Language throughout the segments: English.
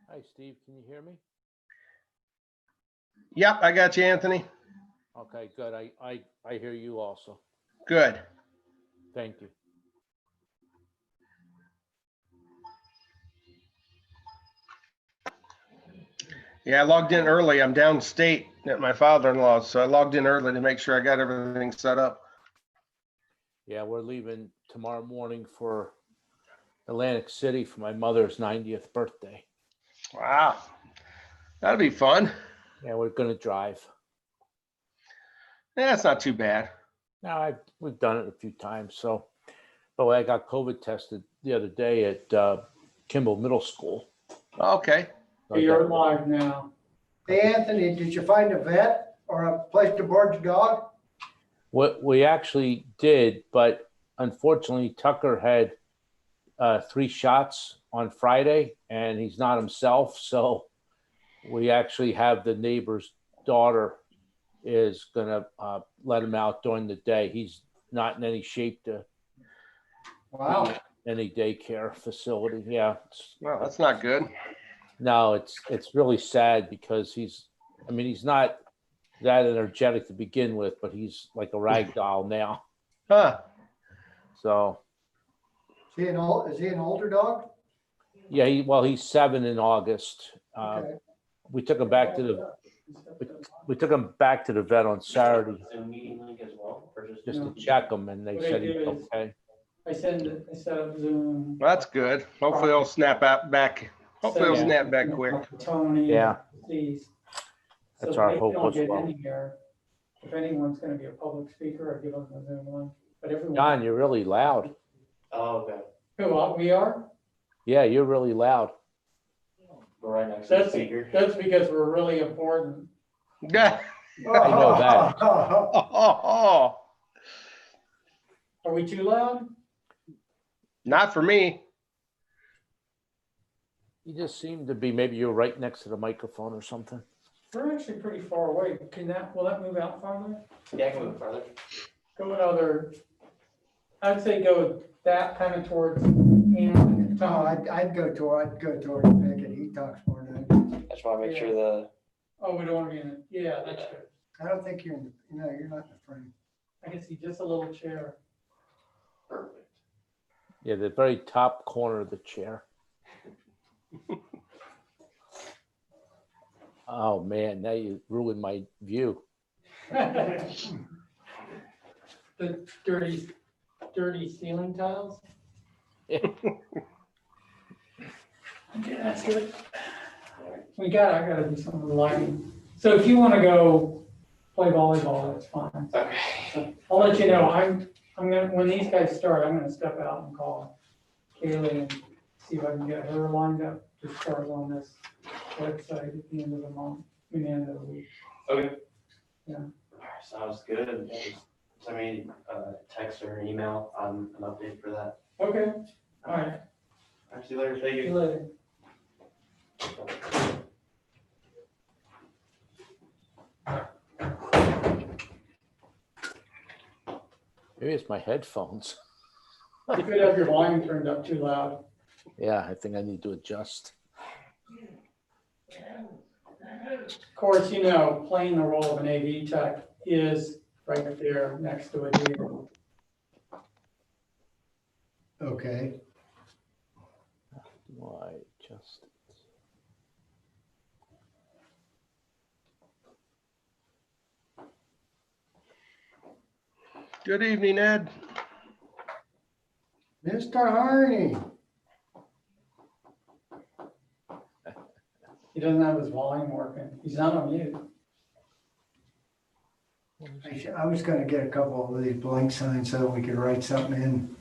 Hi, Steve. Can you hear me? Yep, I got you, Anthony. Okay, good. I hear you also. Good. Thank you. Yeah, I logged in early. I'm downstate at my father-in-law's, so I logged in early to make sure I got everything set up. Yeah, we're leaving tomorrow morning for Atlantic City for my mother's 90th birthday. Wow, that'll be fun. Yeah, we're gonna drive. Yeah, it's not too bad. Now we've done it a few times. So, but I got COVID tested the other day at Kimball Middle School. Okay. So I You're got- live now. Hey, Anthony, did you find a vet or a place to board your dog? What we actually did, but unfortunately Tucker had 3 shots on Friday and he's not himself. So we actually have the neighbor's daughter is gonna let him out during the day. He's not in any shape to Wow. any daycare facility. Yeah. Well, that's not good. No, it's really sad because he's not that energetic to begin with, but he's like a rag doll now. Huh. So Is he an older dog? yeah, he's 7 in August. Okay. We took him back to the vet on Saturday Zoom meeting link as well, or just? just to check him, and they What I said he's do is- okay. I set up Zoom. That's good. Hopefully it'll snap out back. Hopefully it'll Yeah. snap back quick. Tony. Yeah. Please. That's So our they hope don't as get well. in here. If anyone's gonna be a public speaker, I give them the Zoom link, but everyone. John, you're really loud. Oh, okay. Who, we are? Yeah, you're really loud. We're right next to the That's, speaker. that's because we're really important. Yeah. I know that. Oh, Are we too loud? not for me. You just seem to be, maybe you're right next to the microphone or something. We're actually pretty far away. Will that move out farther? Yeah, I can move further. Go another, I'd say go that kind of towards Ann. No, I'd go toward Pickett. He talks more than I do. I just want to make sure the, Oh, we don't want to be in it. Yeah, that's good. I don't think you're you're not in the frame. I can see just a little chair. perfect. Yeah, the very top corner of the chair. Oh man, now you ruined my view. The dirty ceiling tiles. Yeah. Okay, that's good. I gotta do some lighting. So if you want to go play volleyball, that's fine. Okay. I'll let you know. I'm gonna, when these guys start, I'm gonna step out and call Kaylee and see if I can get her lined up to start on this website at the end of the month, at the end of the week. Okay. Yeah. All right, sounds good. Yeah, just send me a text or an email on an update for that. Okay, all right. All right, see you later. Thank See you you. later. Maybe it's my headphones. You could have your volume turned up too loud. Yeah, I think I need to adjust. Of course, you know, playing the role of an AV tech is right there next to it here. Okay. Why just? Good evening, Ed. Mr. Harney. He doesn't have his volume working. He's not on mute. I was gonna get a couple of these blank signs so we could write something in.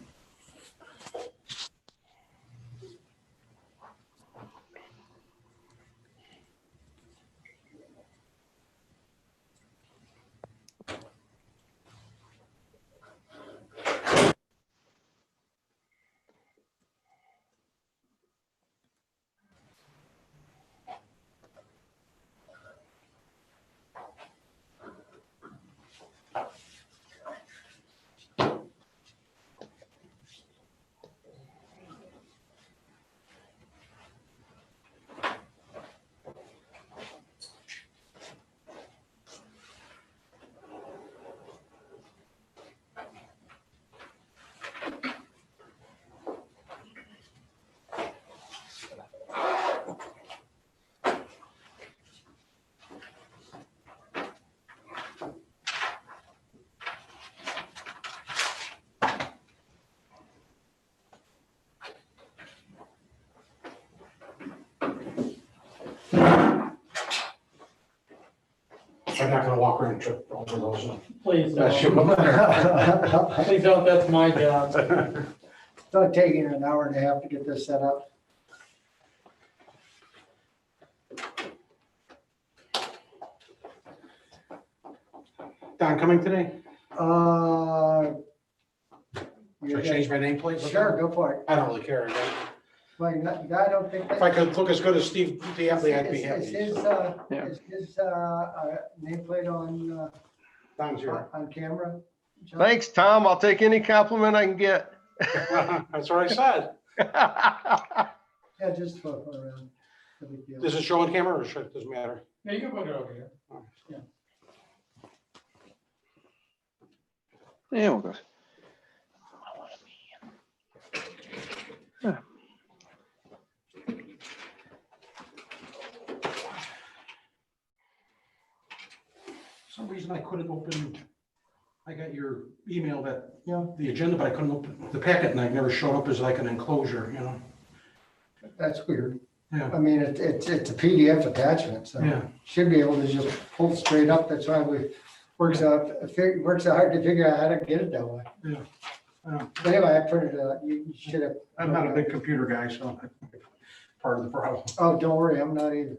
I'm not gonna walk around and trip over those. Please Bless you. don't. Please don't, that's my job. It's not taking an hour and a half to get this set up. Don coming today? Should I change my nameplate? Sure, go for it. I don't really care. Like, I don't think. If I could look as good as Steve Diatley, I'd be Is happy. his nameplate Don's here. on camera? John? Thanks, Tom. I'll take any compliment I can get. That's what I said. Yeah, just flip around. No big deal. Does it show on camera or doesn't matter? Yeah, you can put it over here. Yeah, we'll go. For some reason I couldn't open, I got your email that, the agenda, but I couldn't open the packet and it never showed up as like an enclosure, That's weird. Yeah. I mean, it's a PDF attachment, so Yeah. should be able to just pull it straight up. That's why works out hard to figure out how to get it that way. Yeah. But anyway, I printed it out. You should have. I'm not a big computer guy, so part of the problem. Oh, don't worry, I'm not either.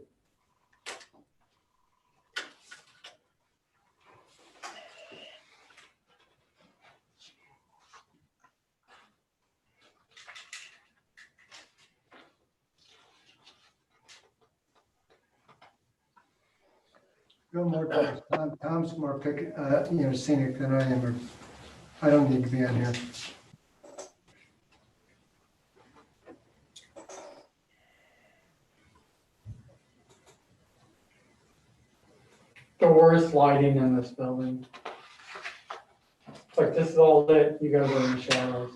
Go more times. Tom's more scenic than I am, or I don't need to be on here. The worst lighting in this building. It's like this is all lit, you gotta go in the shadows.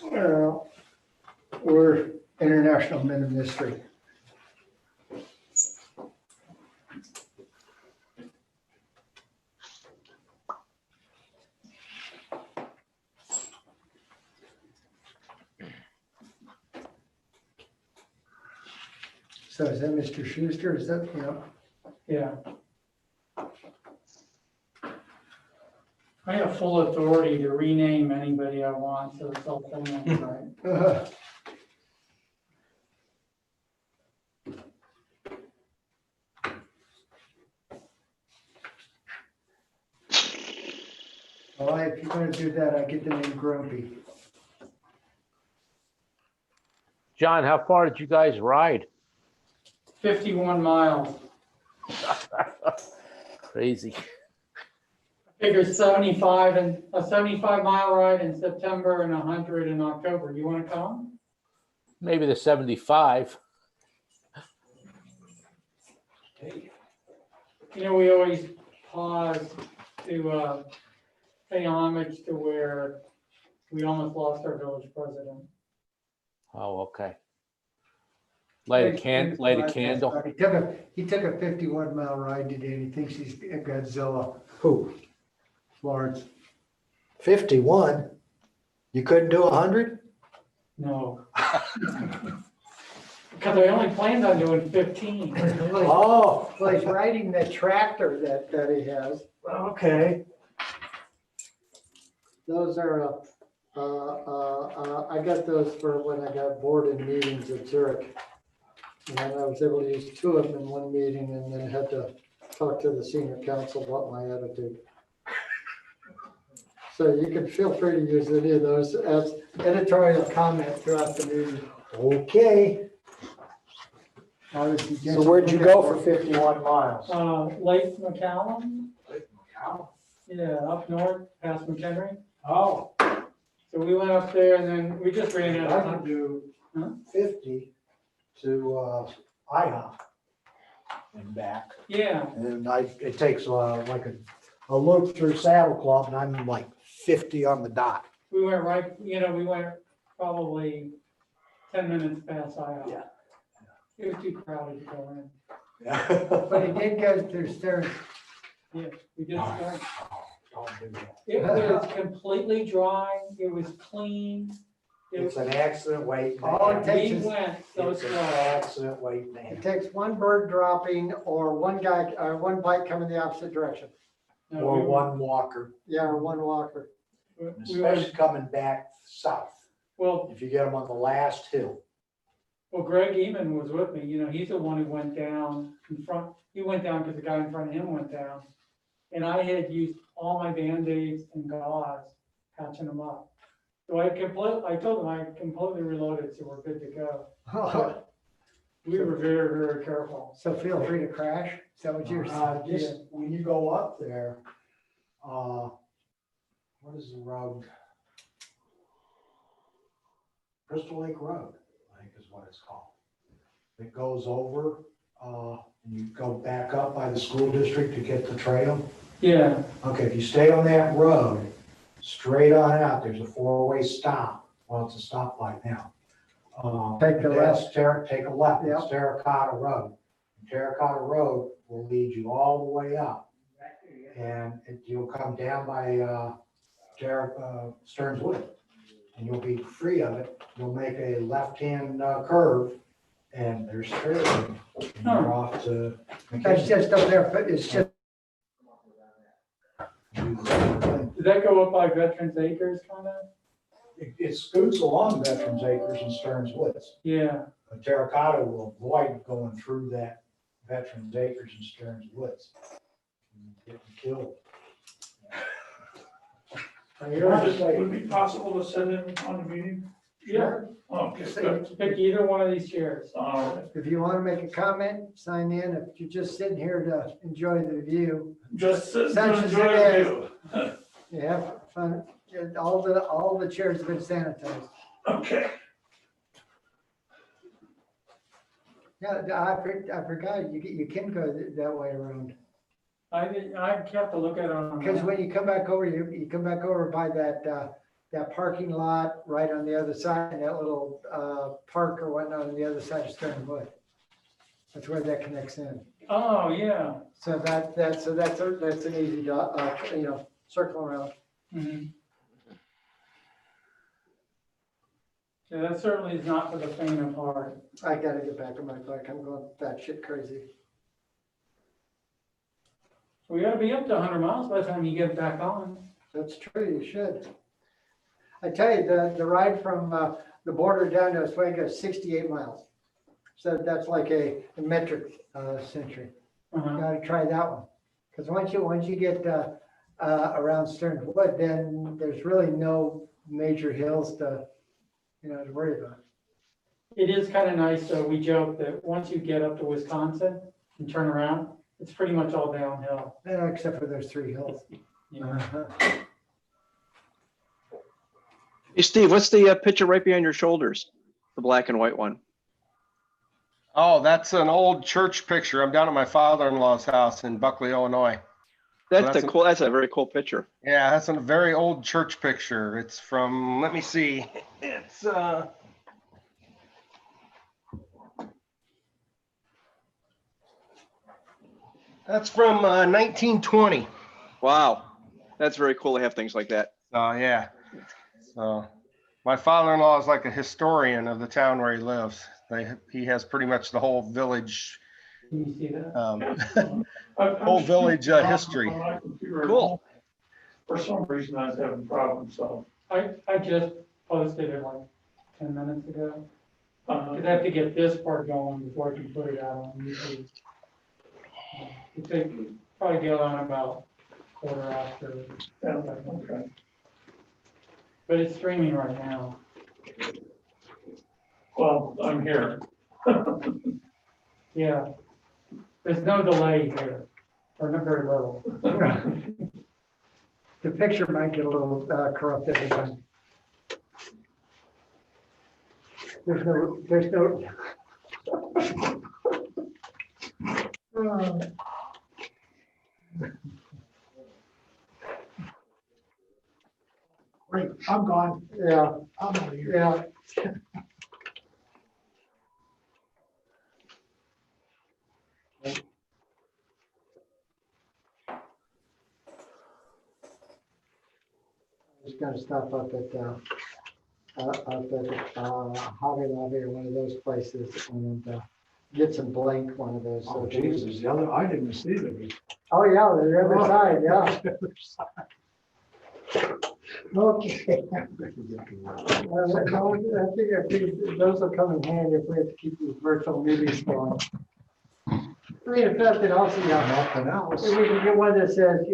Well, we're international men of mystery. So is that Mr. Schuster? Is that, Yeah. I have full authority to rename anybody I want, so it's all right. Well, if you're gonna do that, I get the name Grumpy. John, how far did you guys ride? 51 miles. Crazy. Figure 75 and a 75-mile ride in September and 100 in October. You want to come? Maybe the 75. You know, we always pause to pay homage to where we almost lost our village president. Oh, okay. Light a candle. He took a 51-mile ride today, and he thinks he's a Godzilla. Who? Lawrence. 51? You couldn't do 100? No. Because I only planned on doing 15. Oh, Well, he's riding that tractor that he has. okay. Those are, I got those for when I got bored in meetings at Zurich. And I was able to use 2 of them in one meeting and then had to talk to the senior counsel about my attitude. So you can feel free to use any of those as editorial comment throughout the meeting. Okay. So where'd you go for 51 miles? Lake McCallum? Yeah, up north, past McHenry. Oh, So we went up there and then we just ran out of I time. could do Huh? 50 to IHOP and back. Yeah, And it takes like a loop through Saddle Club and I'm like 50 on the dot. we went right, we went probably 10 minutes past IHOP. Yeah. It was too crowded to go in. But he did go through Stern. Yeah, we did start. Don't do that. It was completely dry, it was clean, It's an accident waiting. to All it happen. takes We is- went so It's an slow. accident waiting. to It happen. takes one bird dropping or one guy, or one bike coming the opposite direction. No, Or we one walker, Yeah, or one walker. went- we especially went, coming back south. well, If you get them on the last hill. well, Greg Eman was with me, he's the one who went down in front, he went down because the guy in front of him went down. And I had used all my Band-Aids and gauze, patching them up. So I told him I completely reloaded, so we're good to go. We were very, very careful. So feel free to crash. Is that what you're saying? Just when you go up there, what is the road? Crystal Lake Road, I think is what it's called. It goes over, and you go back up by the school district to get the trail. Yeah, Okay, if you stay on that road, straight on out, there's a four-way stop. Well, it's a stoplight now. Take the that's take a left, Yep. it's Terracotta Road. Terracotta Road will lead you all the way up. And you'll come down by, Stearns Wood. And you'll be free of it. You'll make a left-hand curve and there's trail. And you're off to. That's just up there, but it's just, did that go up by Veterans Acres kind of? It scoots along Veterans Acres and Stearns Woods. Yeah, But Terracotta will avoid going through that Veterans Acres and Stearns Woods. And getting killed. Would it be possible to send in on the meeting? yeah, Okay, good. pick either one of these chairs. All right. if you want to make a comment, sign in. If you're just sitting here to enjoy the view, Just sit Such and as enjoy it the view. you have fun. All the chairs have been sanitized. Okay. Yeah, I forgot, you can go that way around. I have to look at it on. Because when you come back over, you come back over by that parking lot right on the other side, and that little park or whatnot on the other side of Stern Wood. That's where that connects in. Oh, yeah. So that's an easy, circle around. Mhm. Yeah, that certainly is not for the faint of heart. I gotta get back on my bike. I'm going batshit crazy. We gotta be up to 100 miles by the time you get back on. That's true, you should. I tell you, the ride from the border down to Oswego is 68 miles. So that's like a metric century. Uh-huh. Gotta try that one. Because once you get around Stearns Wood, then there's really no major hills to worry about. It is kind of nice, so we joke that once you get up to Wisconsin and turn around, it's pretty much all downhill. Except for those 3 hills. Yeah. Hey, Steve, what's the picture right behind your shoulders? The black and white one. Oh, that's an old church picture. I'm down at my father-in-law's house in Buckley, Illinois. That's a very cool picture. Yeah, that's a very old church picture. It's from, let me see. It's that's from 1920. Wow. That's very cool to have things like that. Oh, yeah. So my father-in-law is like a historian of the town where he lives. He has pretty much the whole village, Can you see that? whole village history. Cool. For some reason, I was having problems, so. I just posted it like 10 minutes ago. uh, Because I have to get this part going before I can put it out on YouTube. It take probably get on about quarter after, yeah, okay. but it's streaming right now. Well, I'm here. Yeah. There's no delay here, or not very little. The picture might get a little corrupted again. There's no. Great, I'm gone. Yeah, I'm out of here. yeah. Just gotta stop up at Hobby Lobby or one of those places and get some blank, one of those. Oh, so Jesus, the other, I didn't see it. Oh, yeah, the other side, yeah. Okay. I think those will come in handy if we have to keep these virtual meetings going. I mean, if nothing else, Nothing else. if we can get one that says,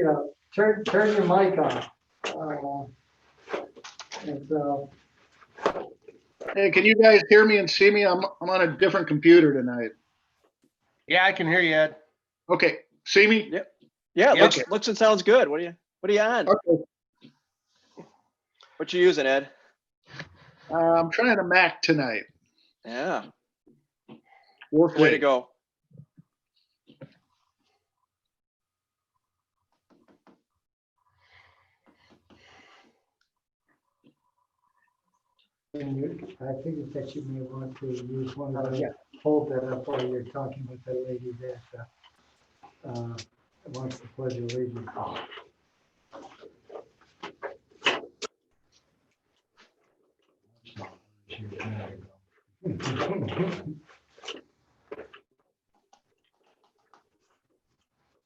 turn your mic on. And so, Hey, can you guys hear me and see me? I'm on a different computer tonight. Yeah, I can hear you, Ed. Okay, see me? Yeah, Yeah. looks and sounds good. What are you on? Okay. What you using, Ed? I'm trying a Mac tonight. Yeah, Work way to late. go. I think that you may want to use one of those, hold that up while you're talking with the lady that wants to pledge allegiance.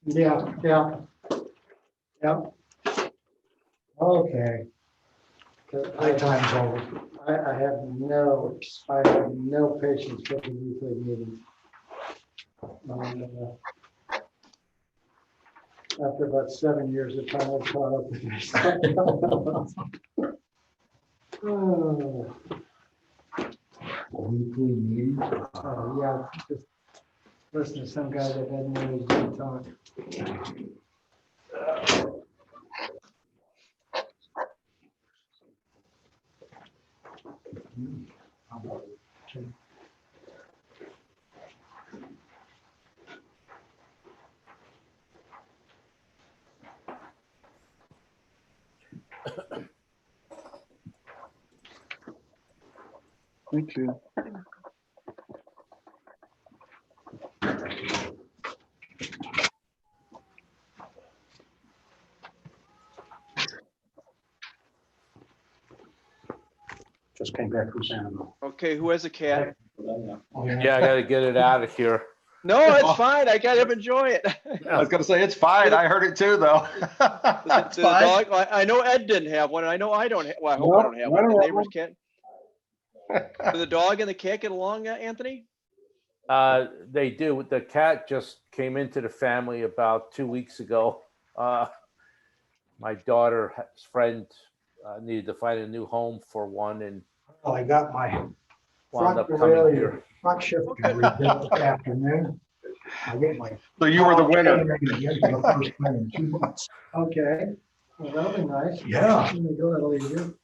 Yeah. Okay. My time's over. I have no patience for the weekly meetings. After about 7 years of time, I caught up with myself. Oh, Weekly meetings. yeah, just listen to some guy that doesn't know he's going to talk. Thank you. Just came back from Santa Ana. Okay, who has a cat? Yeah, I gotta get it out of here. No, it's fine. I got to enjoy it. I was gonna say, it's fine. I heard it too, though. It's The fine. dog, I know Ed didn't have one. And I know I don't. Well, I hope I don't have one. The neighbor's cat. Do the dog and the cat get along, Anthony? They do. The cat just came into the family about 2 weeks ago. My daughter's friend needed to find a new home for one and Well, I got my wound up front coming pavilion, here. front shift rebuilt this afternoon. I get my. So you were the winner. For the first time in 2 months. Okay, well, that'll be nice. Yeah. When you go, that'll leave you.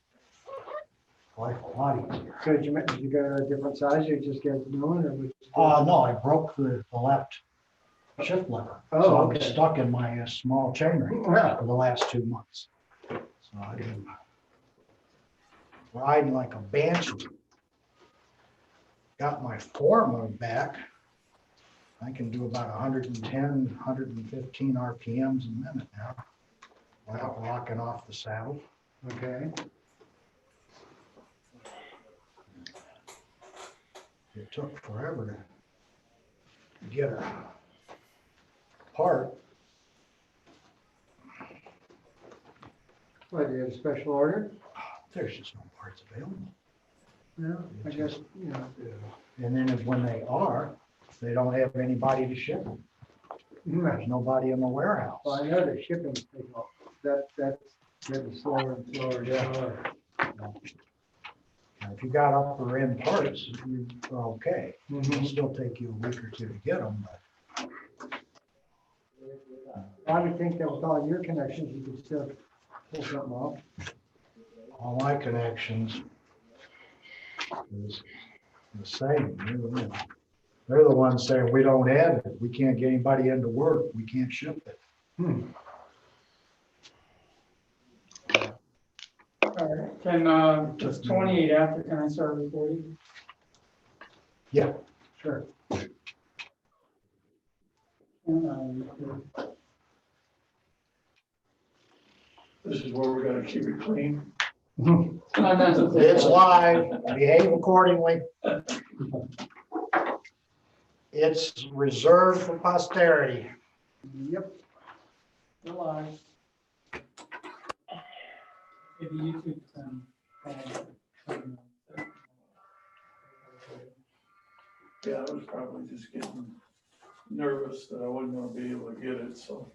Life a lot easier. So did you go to a different size, you just get a new one, or? No, I broke the left shift lever. Oh, So I'm okay. stuck in my small chainring for the last 2 months. So I've been riding like a banshee. Got my form back. I can do about 110, 115 RPMs a minute now without rocking off the saddle. Okay. It took forever to get her apart. What, do you have a special order? There's just no parts available. No, I guess, And then when they are, they don't have anybody to ship them. There's nobody in the warehouse. Well, I know the shipping, that's getting slower and slower and slower. And if you got upper end parts, you're okay. Mm-hmm. It'll still take you a week or two to get them, but I would think that with all your connections, you could still pull something off. all my connections is the same. They're the ones saying, we don't have it. We can't get anybody into work. We can't ship it. All right, can, it's 28 after, can I start recording? Yeah, sure. This is where we're gonna keep it clean. It's live, behave accordingly. It's reserved for posterity. Yep. July. Maybe YouTube can. Yeah, I was probably just getting nervous that I wasn't gonna be able to get it, so.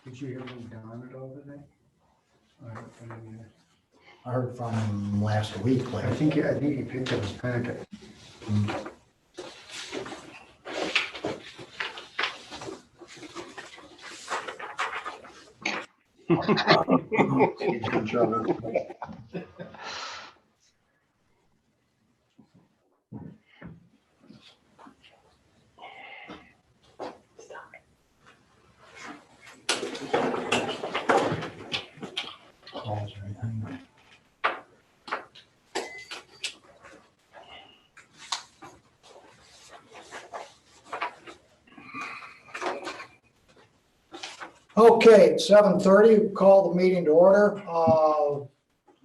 Did you hear from Don at all today? I heard from him last week. Like, I think he picked up his packet. calls or anything. Okay, 7:30, call the meeting to order.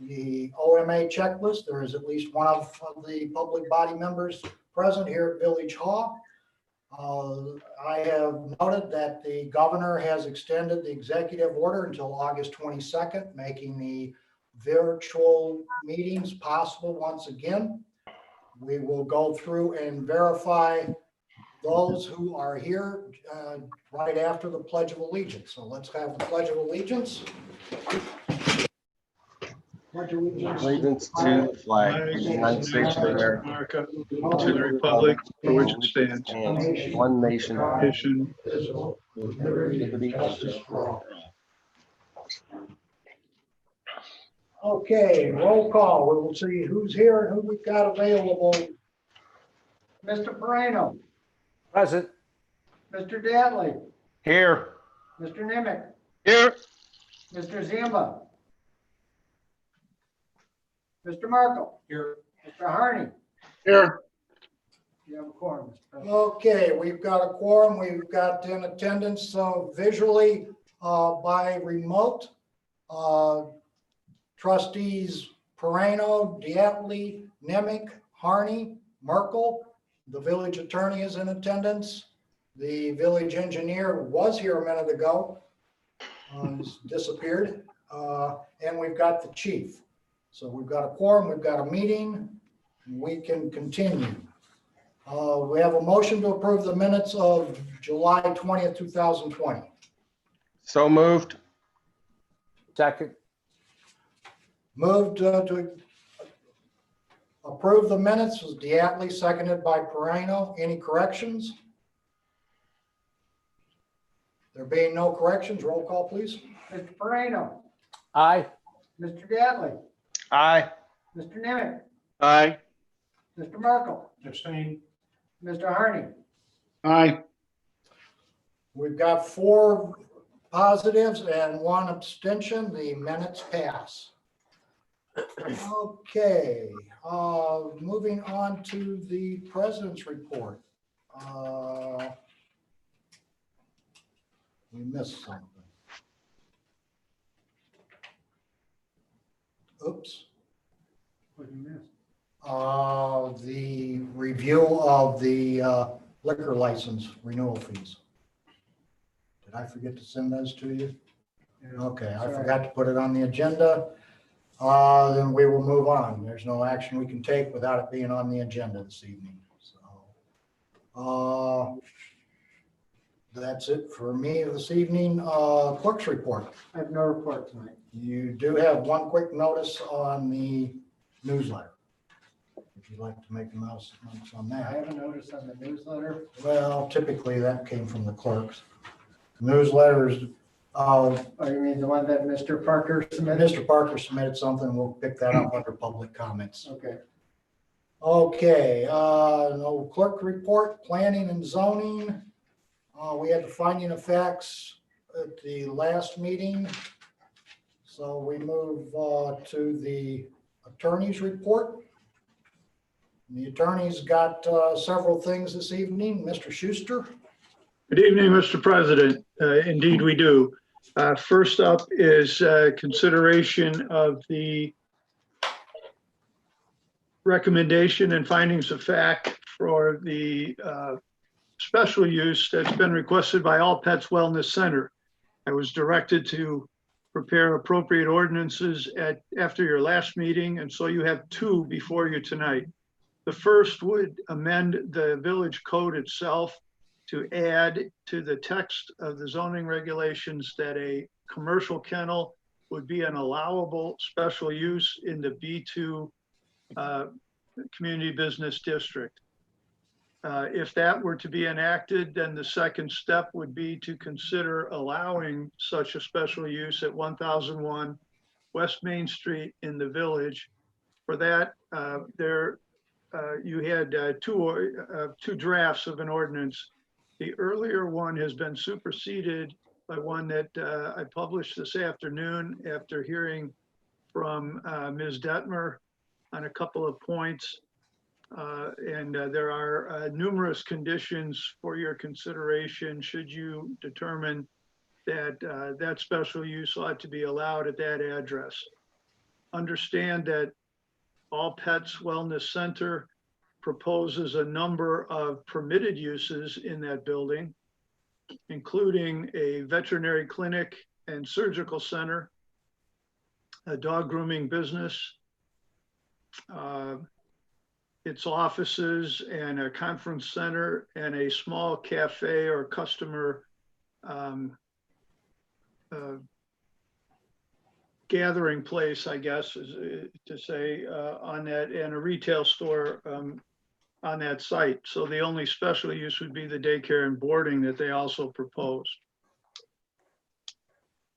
The OMA checklist, there is at least one of the public body members present here at Village Hall. I have noted that the governor has extended the executive order until August 22nd, making the virtual meetings possible once again. We will go through and verify those who are here right after the Pledge of Allegiance. So let's have the Pledge of Allegiance. Pledge of Allegiance to the flag of the United States of America, To the republic for which it stands, one nation, nation, liberty, and justice for all. Okay, roll call. We will see who's here and who we've got available. Mr. Moreno, Present. Mr. Dadley, Here. Mr. Nimick, Here. Mr. Zamba, Mr. Markle. Here. Mr. Harney. here, You have a quorum. Okay, we've got a quorum. We've got in attendance visually by remote. Trustees Perrano, Diatley, Nemick, Harney, Merkel. The village attorney is in attendance. The village engineer was here a minute ago. He's disappeared. And we've got the chief. So we've got a quorum, we've got a meeting. We can continue. We have a motion to approve the minutes of July 20th, 2020. So moved. Second. Moved to approve the minutes was Diatley, seconded by Perrano. Any corrections? There being no corrections, roll call, please. Mr. Perrano. Aye. Mr. Diatley. Aye. Mr. Nimick. Aye. Mr. Merkel. Abstain. Mr. Harney. aye, We've got 4 positives and 1 abstention. The minutes pass. Okay, moving on to the president's report. We missed something. Oops. What did you miss? The review of the liquor license renewal fees. Did I forget to send those to you? Okay, I forgot to put it on the agenda. Then we will move on. There's no action we can take without it being on the agenda this evening. So, that's it for me this evening. Clerks report. I have no report tonight. You do have one quick notice on the newsletter. if you'd like to make a mouse on I that. haven't noticed on the newsletter. Well, typically that came from the clerks. Newsletters, Oh, you mean the one that Mr. Parker submitted? Mr. Parker submitted something, we'll pick that up under public comments. Okay. Okay, no clerk report, planning and zoning. We had the finding of facts at the last meeting. So we move to the attorney's report. The attorney's got several things this evening. Mr. Schuster. Good evening, Mr. President. Indeed, we do. First up is consideration of the recommendation and findings of fact for the special use that's been requested by All Pets Wellness Center. I was directed to prepare appropriate ordinances after your last meeting, and so you have two before you tonight. The first would amend the village code itself to add to the text of the zoning regulations that a commercial kennel would be an allowable special use in the B2 community business district. If that were to be enacted, then the second step would be to consider allowing such a special use at 1001 West Main Street in the village. For that, you had two drafts of an ordinance. The earlier one has been superseded by one that I published this afternoon after hearing from Ms. Detmer on a couple of points. There are numerous conditions for your consideration should you determine that that special use ought to be allowed at that address. Understand that All Pets Wellness Center proposes a number of permitted uses in that building, including a veterinary clinic and surgical center, a dog grooming business, its offices and a conference center, and a small cafe or customer gathering place, I guess, is to say, on that, and a retail store on that site. So the only special use would be the daycare and boarding that they also propose.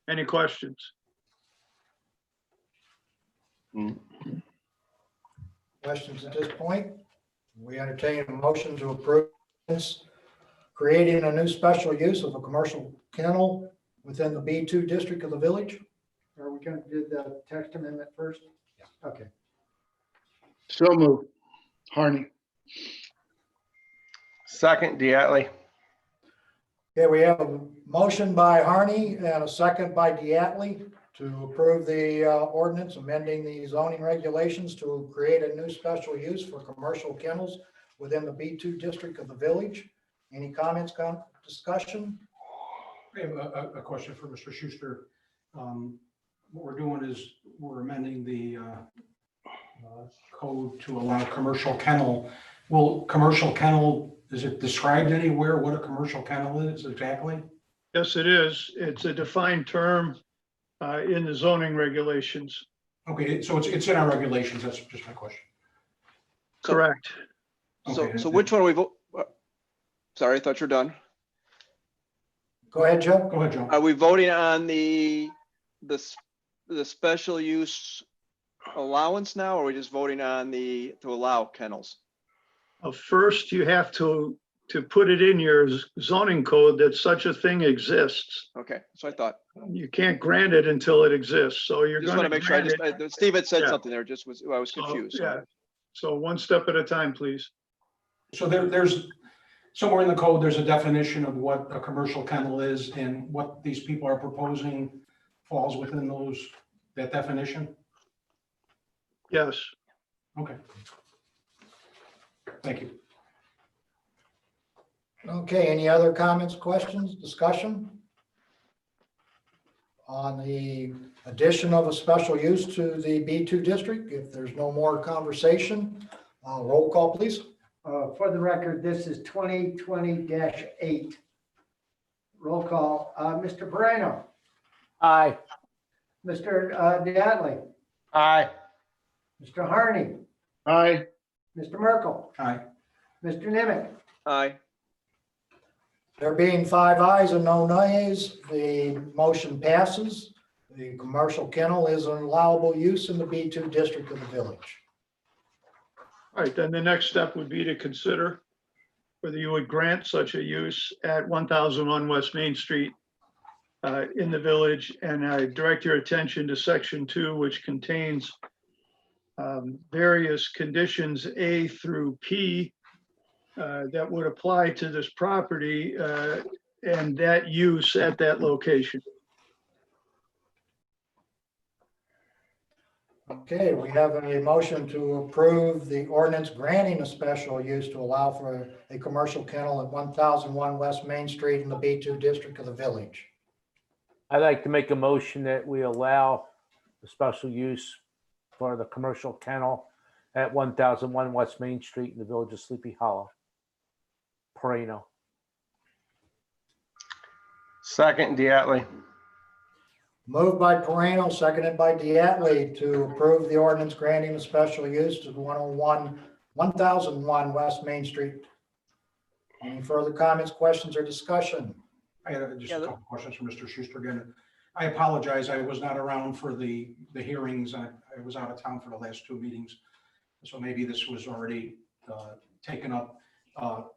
Any questions? Questions at this point? We entertain a motion to approve this, creating a new special use of a commercial kennel within the B2 district of the village. Are we going to do the text amendment first? Okay. So moved. Harney. Second, Diatley. Okay, we have a motion by Harney and a second by Diatley to approve the ordinance amending the zoning regulations to create a new special use for commercial kennels within the B2 district of the village. Any comments, discussion? I have a question for Mr. Schuster. What we're doing is we're amending the code to allow commercial kennel. Will commercial kennel, is it described anywhere what a commercial kennel is exactly? Yes, it is. It's a defined term in the zoning regulations. Okay, so it's in our regulations. That's just my question. Correct. Okay. So which one are we vote? Sorry, I thought you're done. Go ahead, Joe. Go ahead, Joe. Are we voting on the special use allowance now, or are we just voting on to allow kennels? First, you have to put it in your zoning code that such a thing exists. Okay, so I thought. You can't grant it until it exists. So you're Just going want to to make sure. Steve had said Yeah. something there. I was confused. Yeah. So one step at a time, please. So there's somewhere in the code, there's a definition of what a commercial kennel is, and what these people are proposing falls within that definition. Yes. Okay. Thank you. Okay, any other comments, questions, discussion on the addition of a special use to the B2 district? If there's no more conversation, roll call, please. For the record, this is 2020-8. Roll call. Mr. Moreno, Aye. Mr. Diatley, Aye. Mr. Harney, Aye. Mr. Merkel, Aye. Mr. Nimitz. Aye. There being 5 ayes and no nays, the motion passes. The commercial kennel is an allowable use in the B2 district of the village. All right, then the next step would be to consider whether you would grant such a use at 1001 West Main Street in the village. And I direct your attention to section 2, which contains various conditions A through P that would apply to this property and that use at that location. Okay, we have a motion to approve the ordinance granting a special use to allow for a commercial kennel at 1001 West Main Street in the B2 district of the village. I'd like to make a motion that we allow the special use for the commercial kennel at 1001 West Main Street in the village of Sleepy Hollow. Perino. Second, Diatley. Moved by Moreno, seconded by Diatley to approve the ordinance granting a special use to 1001 West Main Street. Any further comments, questions, or discussion? I had just a couple questions for Mr. Schuster again. I apologize, I was not around for the hearings. I was out of town for the last 2 meetings. So maybe this was already taken up.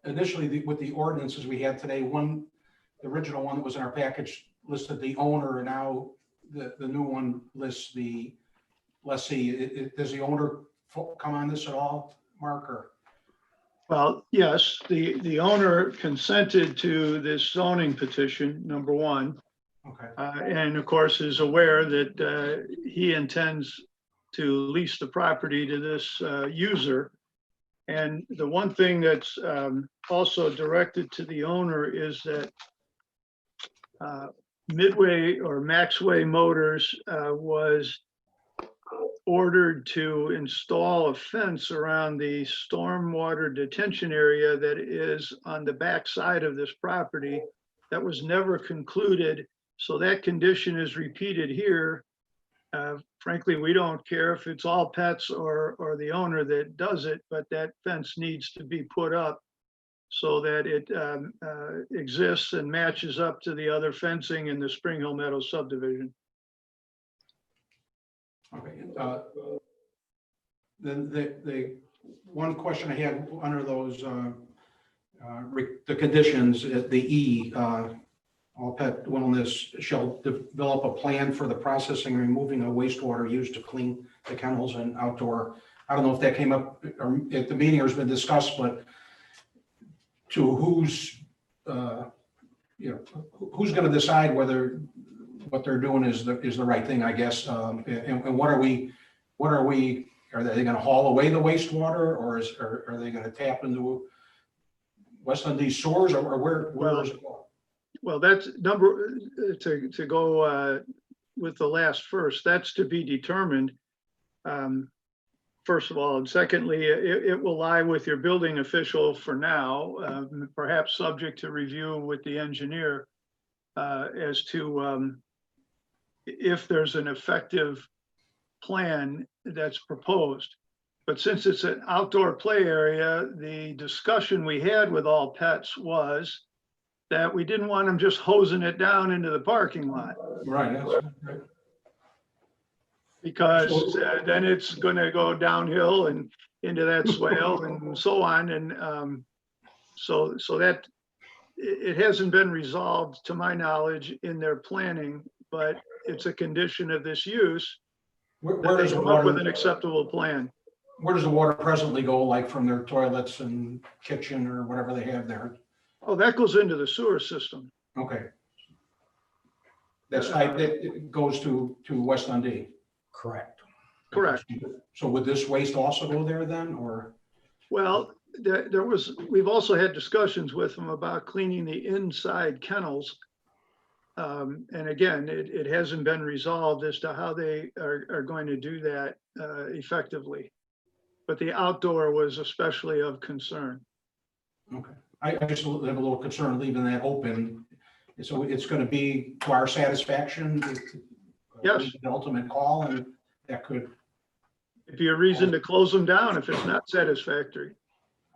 Initially, with the ordinances we had today, the original one that was in our package listed the owner, and now the new one lists the lessee. Does the owner come on this at all, Mark? Or? Well, yes, the owner consented to this zoning petition, number one. Okay. And of course is aware that he intends to lease the property to this user. And the one thing that's also directed to the owner is that Midway or Maxway Motors was ordered to install a fence around the stormwater detention area that is on the back side of this property. That was never concluded. So that condition is repeated here. Frankly, we don't care if it's all pets or the owner that does it, but that fence needs to be put up so that it exists and matches up to the other fencing in the Spring Hill Meadows subdivision. Okay. Then the one question I had under those the conditions, the E, all pet wellness shall develop a plan for the processing and removing of wastewater used to clean the kennels and outdoor. I don't know if that came up or at the meeting or has been discussed, but to who's who's going to decide whether what they're doing is the right thing, I guess. And what are they going to haul away the wastewater, or are they going to tap into West Undies sewers, or where is it going? Well, that's to go with the last first, that's to be determined, first of all. And secondly, it will lie with your building official for now, perhaps subject to review with the engineer as to if there's an effective plan that's proposed. But since it's an outdoor play area, the discussion we had with all pets was that we didn't want them just hosing it down into the parking lot. Right. That's right. Because then it's going to go downhill and into that swale and so on. And so that it hasn't been resolved to my knowledge in their planning, but it's a condition of this use. Where they does the come up with water, an acceptable plan. where does the water presently go, like from their toilets and kitchen or whatever they have there? Oh, that goes into the sewer system. Okay. That's it goes to West Dundee. Correct. Correct. So would this waste also go there then, or? Well, we've also had discussions with them about cleaning the inside kennels. And again, it hasn't been resolved as to how they are going to do that effectively. But the outdoor was especially of concern. Okay. I just have a little concern leaving that open. So it's going to be to our satisfaction. Yes. The ultimate call, and that could If you have reason to close them down, if it's not satisfactory,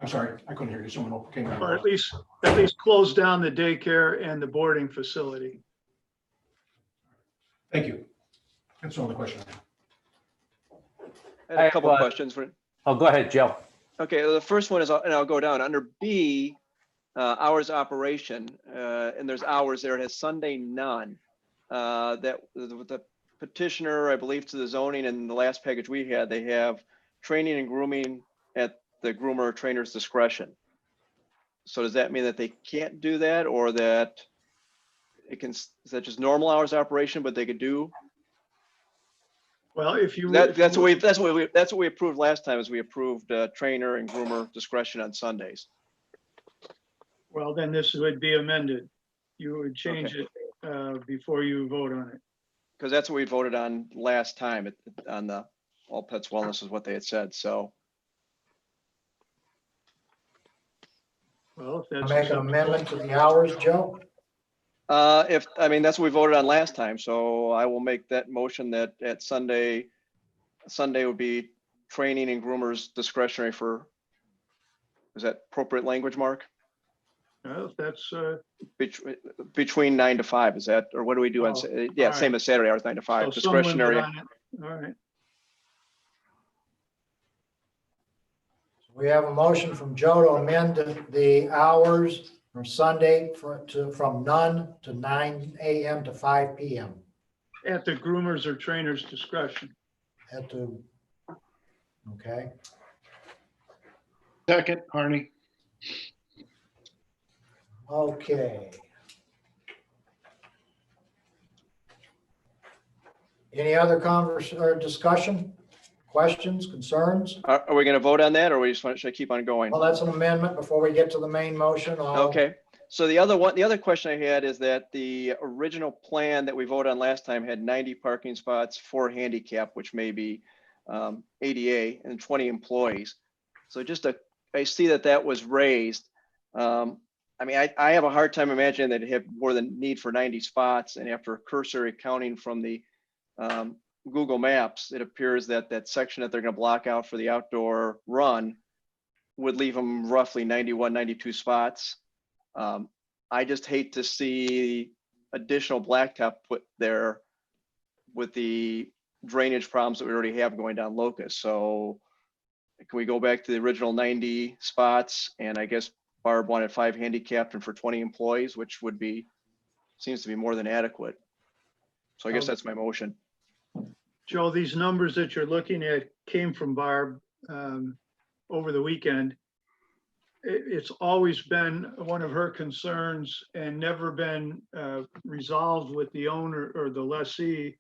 I'm sorry, I couldn't hear you. Someone came in. or at least close down the daycare and the boarding facility. Thank you. That's all the question I have. I had a couple questions for. Oh, go ahead, Joe. Okay, the first one is, and I'll go down under B, hours of operation, and there's hours there. It has Sunday none. That the petitioner, I believe, to the zoning and the last package we had, they have training and grooming at the groomer or trainer's discretion. So does that mean that they can't do that, or that it can? Is that just normal hours of operation, but they could do? Well, if you. That's what we approved last time, is we approved trainer and groomer discretion on Sundays. Well, then this would be amended. You would change Okay. it before you vote on it. Because that's what we voted on last time on the All Pets Wellness is what they had said, so. Well, if that's. Make an amendment to the hours, Joe? That's what we voted on last time, so I will make that motion that at Sunday would be training and groomers discretionary for, is that appropriate language, Mark? Well, if that's, Between 9 to 5, is that, or what do we do on, yeah, all same right. as Saturday hours, 9 to 5, so some limit discretionary. on it. All right. We have a motion from Joe to amend the hours from Sunday from none to 9 a.m. to 5 p.m. At the groomers or trainers' discretion. Okay. Second, Arnie. Okay. Any other or discussion, questions, concerns? Are we going to vote on that, or should I keep on going? Well, that's an amendment before we get to the main motion. Okay, so the other question I had is that the original plan that we voted on last time had 90 parking spots for handicap, which may be ADA, and 20 employees. So I see that was raised. I have a hard time imagining that it have more than need for 90 spots, and after cursory counting from the Google Maps, it appears that section that they're going to block out for the outdoor run would leave them roughly 91, 92 spots. I just hate to see additional blacktop put there with the drainage problems that we already have going down Locust. So can we go back to the original 90 spots? And I guess Barb wanted 5 handicapped and for 20 employees, which seems to be more than adequate. So I guess that's my motion. Joe, these numbers that you're looking at came from Barb over the weekend. It's always been one of her concerns and never been resolved with the owner or the lessee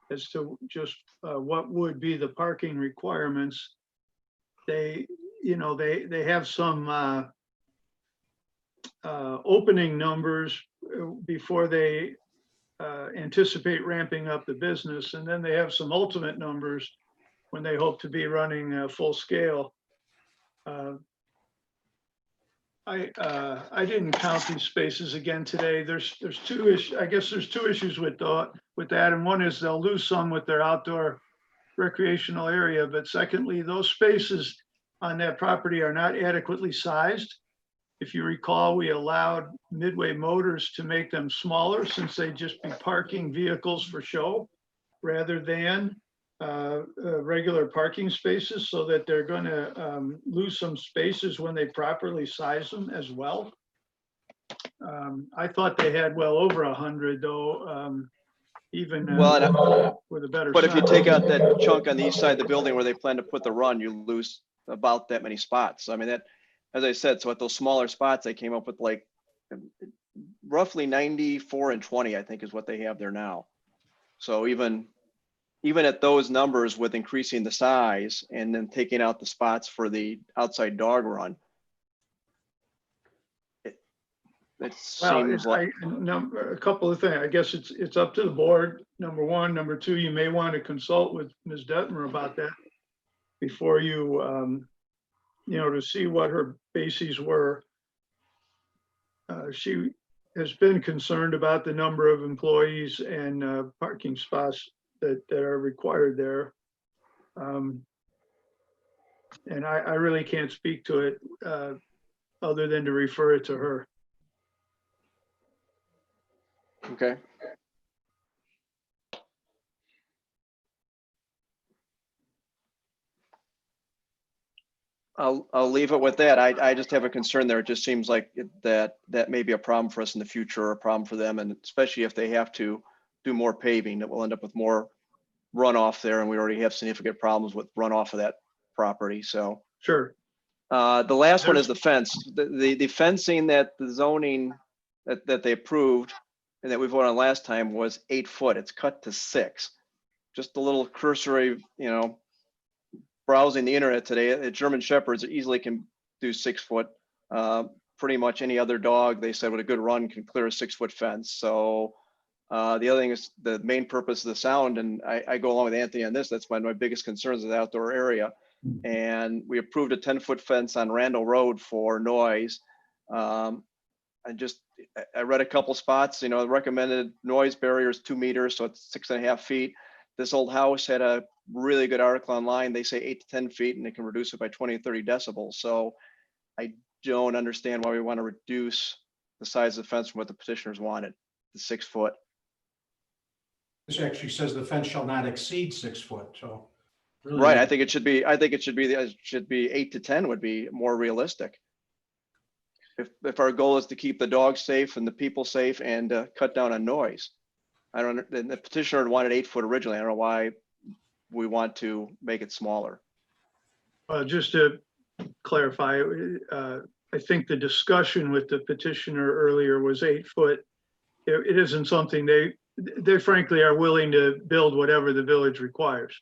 as to just what would be the parking requirements. They have some opening numbers before they anticipate ramping up the business, and then they have some ultimate numbers when they hope to be running full scale. I didn't count these spaces again today. There's 2 issues. I guess there's 2 issues with that, and one is they'll lose some with their outdoor recreational area, but secondly, those spaces on that property are not adequately sized. If you recall, we allowed Midway Motors to make them smaller since they'd just be parking vehicles for show rather than regular parking spaces, so that they're going to lose some spaces when they properly size them as well. I thought they had well over 100 though, even with a better But if you size. take out that chunk on the east side of the building where they plan to put the run, you lose about that many spots. I mean, that, as I said, so at those smaller spots, they came up with like roughly 94 and 20, I think is what they have there now. So even at those numbers with increasing the size and then taking out the spots for the outside dog run, it seems like a couple of things. I guess it's up to the board, number one. Number two, you may want to consult with Ms. Detmer about that before you, to see what her bases were. She has been concerned about the number of employees and parking spots that are required there. And I really can't speak to it other than to refer it to her. Okay. I'll leave it with that. I just have a concern there. It just seems like that may be a problem for us in the future, or a problem for them, and especially if they have to do more paving, that we'll end up with more runoff there, and we already have significant problems with runoff of that property. So Sure. the last one is the fence. The fencing that the zoning that they approved and that we voted on last time was 8 foot. It's cut to 6. Just a little cursory, browsing the internet today, German Shepherds easily can do 6 foot. Pretty much any other dog, they said, with a good run can clear a 6 foot fence. So the other thing is the main purpose of the sound, and I go along with Anthony on this. That's one of my biggest concerns, is the outdoor area. And we approved a 10-foot fence on Randall Road for noise. I read a couple spots, the recommended noise barrier is 2 meters, so it's 6.5 feet. This old house had a really good article online. They say 8 to 10 feet, and they can reduce it by 20 to 30 decibels. So I don't understand why we want to reduce the size of the fence from what the petitioners wanted, the 6 foot. This actually says the fence shall not exceed 6 foot, so. Really, Right, I think it should be 8 to 10 would be more realistic. If our goal is to keep the dogs safe and the people safe and cut down on noise. The petitioner wanted 8 foot originally. I don't know why we want to make it smaller. Just to clarify, I think the discussion with the petitioner earlier was 8 foot. It isn't something they frankly are willing to build whatever the village requires.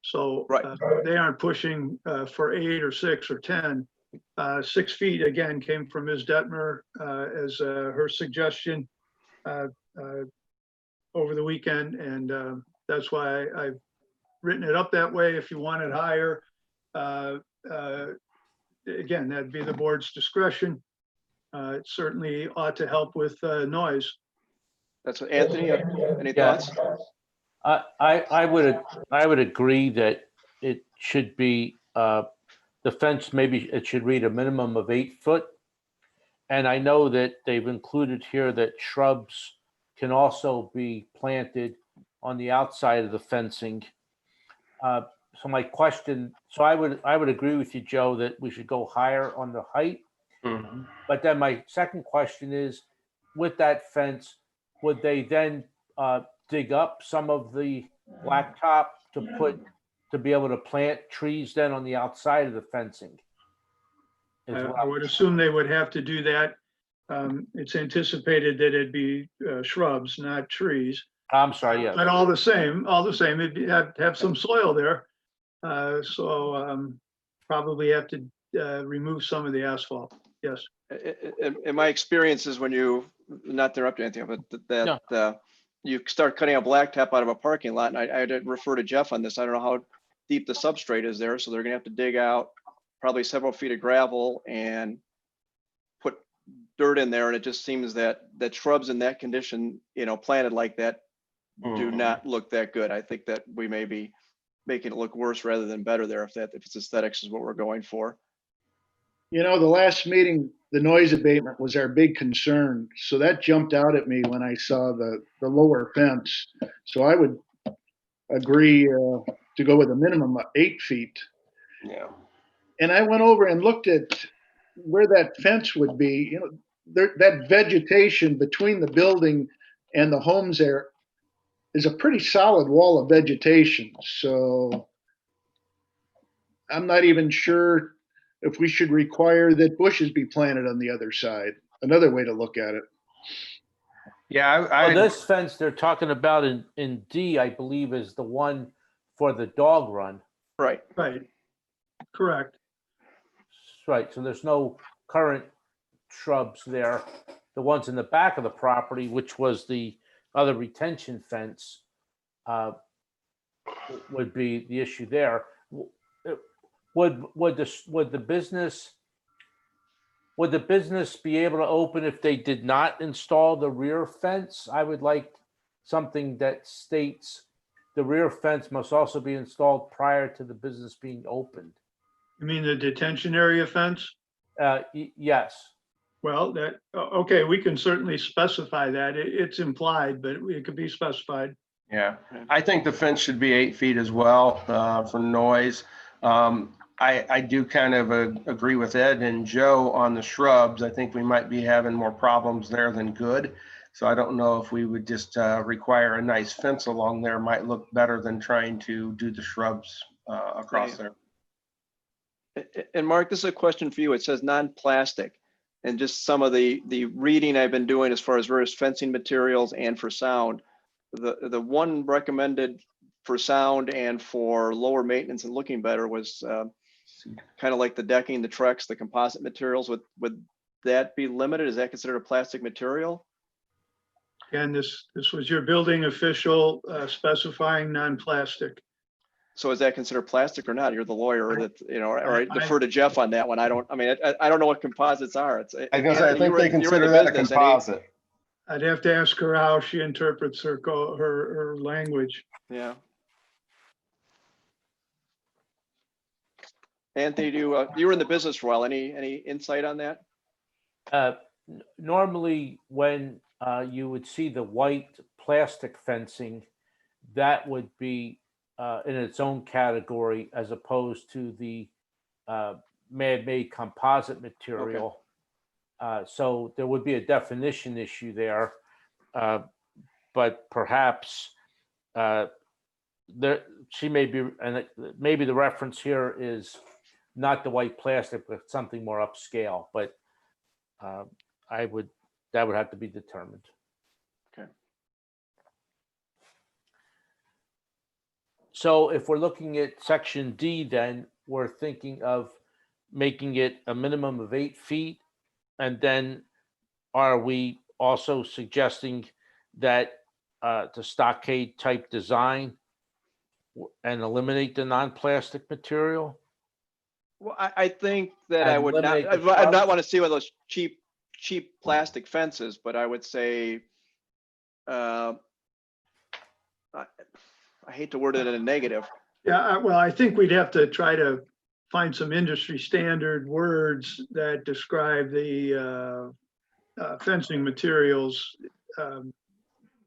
So right. They aren't pushing for 8 or 6 or 10. 6 feet again came from Ms. Detmer as her suggestion over the weekend, and that's why I've written it up that way. If you want it higher, again, that'd be the board's discretion. It certainly ought to help with noise. That's what Anthony. Any thoughts? I would agree that it should be the fence. Maybe it should read a minimum of 8 foot. And I know that they've included here that shrubs can also be planted on the outside of the fencing. So my question, I would agree with you, Joe, that we should go higher on the height. Mm-hmm. But then my second question is, with that fence, would they then dig up some of the blacktop to be able to plant trees then on the outside of the fencing? I would assume they would have to do that. It's anticipated that it'd be shrubs, not trees. I'm sorry, yeah. But all the same, it'd have some soil there. Probably have to remove some of the asphalt. Yes. In my experience is when you, not to interrupt you, Anthony, but you start cutting a blacktop out of a parking lot, and I refer to Jeff on this. I don't know how deep the substrate is there, so they're gonna have to dig out probably several feet of gravel and put dirt in there. And it just seems that shrubs in that condition, planted like that, do not look that good. I think that we may be making it look worse rather than better there, if it's aesthetics is what we're going for. The last meeting, the noise abatement was our big concern. So that jumped out at me when I saw the lower fence. So I would agree to go with a minimum of 8 feet. Yeah. And I went over and looked at where that fence would be. That vegetation between the building and the homes there is a pretty solid wall of vegetation. So I'm not even sure if we should require that bushes be planted on the other side. Another way to look at it. Yeah, this fence they're talking about in D, I believe, is the one for the dog run. Right. Right. Correct. Right. So there's no current shrubs there. The ones in the back of the property, which was the other retention fence, would be the issue there. Would the business be able to open if they did not install the rear fence? I would like something that states the rear fence must also be installed prior to the business being opened. You mean the detention area fence? Yes. Well, okay, we can certainly specify that. It's implied, but it could be specified. Yeah, I think the fence should be 8 feet as well, for noise. I do kind of agree with Ed and Joe on the shrubs. I think we might be having more problems there than good. So I don't know if we would just require a nice fence along there might look better than trying to do the shrubs across there. And Mark, this is a question for you. It says non-plastic. And just some of the reading I've been doing as far as various fencing materials and for sound, the one recommended for sound and for lower maintenance and looking better was kind of like the decking, the Trex, the composite materials. Would that be limited? Is that considered a plastic material? And this was your building official specifying non-plastic. So is that considered plastic or not? You're the lawyer that, or I defer to Jeff on that one. I don't know what composites are. I think they consider that a composite. I'd have to ask her how she interprets her language. Yeah. Anthony, you were in the business for a while. Any insight on that? Normally, when you would see the white plastic fencing, that would be in its own category as opposed to the man-made composite material. So there would be a definition issue there, but perhaps she may be, and maybe the reference here is not the white plastic, but something more upscale. But that would have to be determined. Okay. So if we're looking at section D, then we're thinking of making it a minimum of 8 feet. And then are we also suggesting that the stockade type design and eliminate the non-plastic material? Well, I think that And I would not, eliminate the I'd not shrubs? want to see one of those cheap plastic fences, but I would say, I hate to word it in a negative. Yeah, well, I think we'd have to try to find some industry standard words that describe the fencing materials.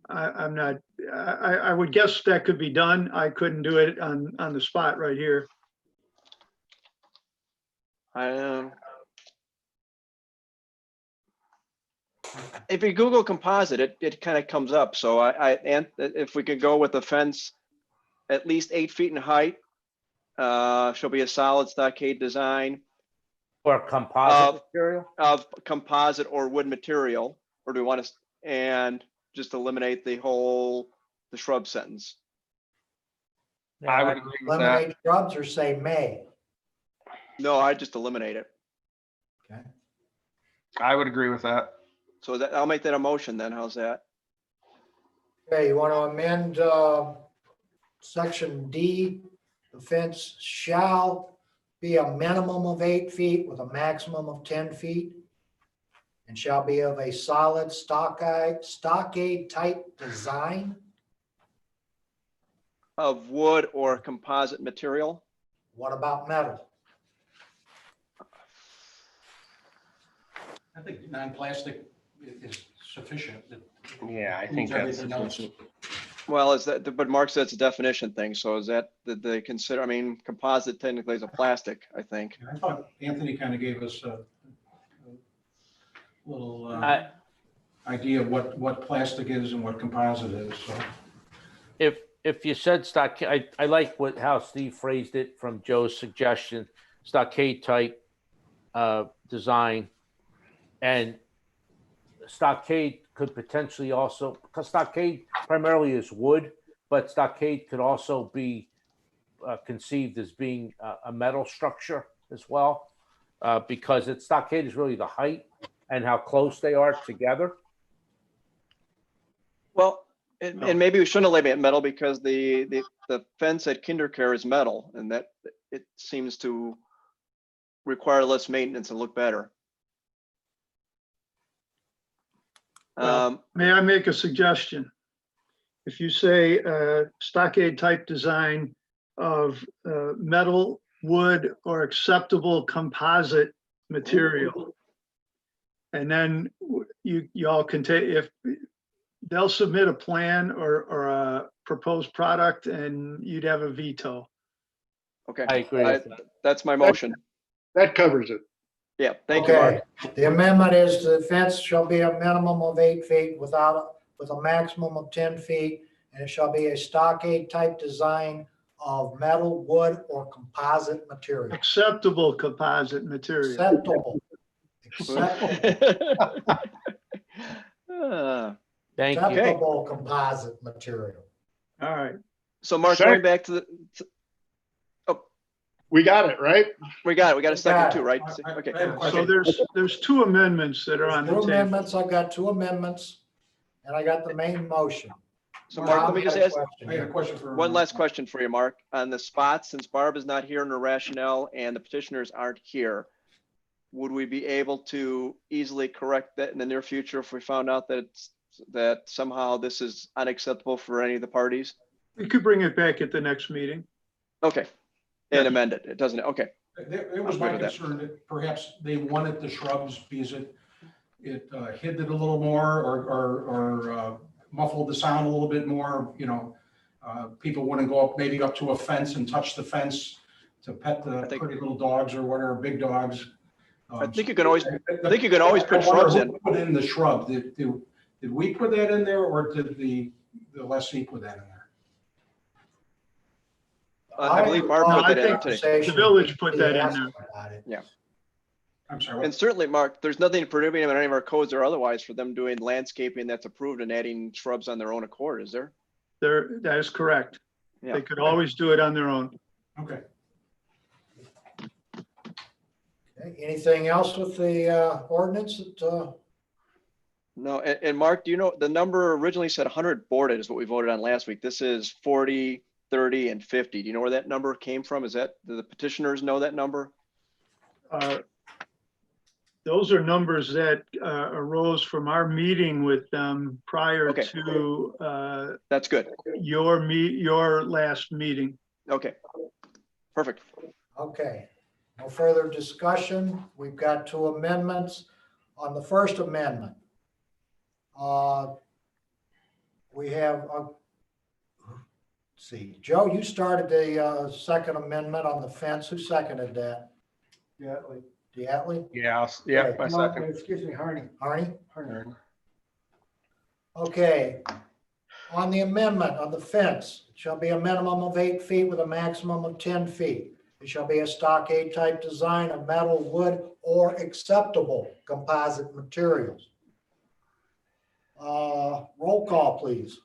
I would guess that could be done. I couldn't do it on the spot right here. If you Google composite, it kind of comes up. So and if we could go with the fence at least 8 feet in height, shall be a solid stockade design Or composite material? of composite or wood material, or do we want to, and just eliminate the shrub sentence? I would agree with that. Eliminate shrubs or say may? No, I just eliminate it. Okay. I would agree with that. So I'll make that a motion then. How's that? Okay, you want to amend section D, the fence shall be a minimum of 8 feet with a maximum of 10 feet and shall be of a solid stockade type design. Of wood or composite material? What about metal? I think non-plastic is sufficient. Yeah, I think that's Everything else. sufficient. Well, but Mark said it's a definition thing. So is that they consider, I mean, composite technically is a plastic, I think. I thought Anthony kind of gave us a little idea of what plastic is and what composite is, so. If you said stockade, I like how Steve phrased it from Joe's suggestion, stockade type design. And stockade could potentially also, because stockade primarily is wood, but stockade could also be conceived as being a metal structure as well, because stockade is really the height and how close they are together. Well, and maybe we shouldn't eliminate metal because the fence at KinderCare is metal, and that it seems to require less maintenance and look better. Well, may I make a suggestion? If you say stockade type design of metal wood, or acceptable composite material. And then y'all can take, if they'll submit a plan or a proposed product, and you'd have a veto. Okay. I agree with that. That's my motion. That covers it. Yeah, thank you, Mark. Okay, the amendment is the fence shall be a minimum of 8 feet with a maximum of 10 feet, and it shall be a stockade type design of metal, wood, or composite material. Acceptable composite material. Acceptable. Acceptable. Thank you. Acceptable composite material. All right. So Mark, going back to We got it, right? we got a second too, right? I Okay. have a question. So there's two amendments that are on the Two table. amendments, I've got 2 amendments, and I got the main motion. So Mark, let me just ask I got a question for. one last question for you, Mark. On the spots, since Barb is not here in her rationale and the petitioners aren't here, would we be able to easily correct that in the near future if we found out that somehow this is unacceptable for any of the parties? We could bring it back at the next meeting. Okay, and amend it. It doesn't, okay. It was my concern that perhaps they wanted the shrubs because it hid it a little more or muffled the sound a little bit more, you know. People wouldn't go maybe up to a fence and touch the fence to pet the pretty little dogs or whatever, big dogs. I think you can always put shrubs in. Put in the shrub. Did we put that in there, or did the lessee put that in there? I believe Barb put that in today. The village put that in there. Yeah. I'm sorry. And certainly, Mark, there's nothing prohibiting them in any of our codes or otherwise for them doing landscaping that's approved and adding shrubs on their own accord, is there? That is correct. Yeah. They could always do it on their own. Okay. Okay, anything else with the ordinance that, No, and Mark, do you know, the number originally said 100 boarded is what we voted on last week. This is 40, 30, and 50. Do you know where that number came from? Do the petitioners know that number? Those are numbers that arose from our meeting with them prior Okay. to That's good. your last meeting. Okay, perfect. okay, no further discussion. We've got 2 amendments. On the first amendment, we have, let's see, Joe, you started the second amendment on the fence. Who seconded that? Diatley. Diatley? Yeah, Okay. my second. Excuse me, Harney. Harney? Okay. On the amendment of the fence, it shall be a minimum of 8 feet with a maximum of 10 feet. It shall be a stockade type design of metal, wood, or acceptable composite materials. Roll call, please.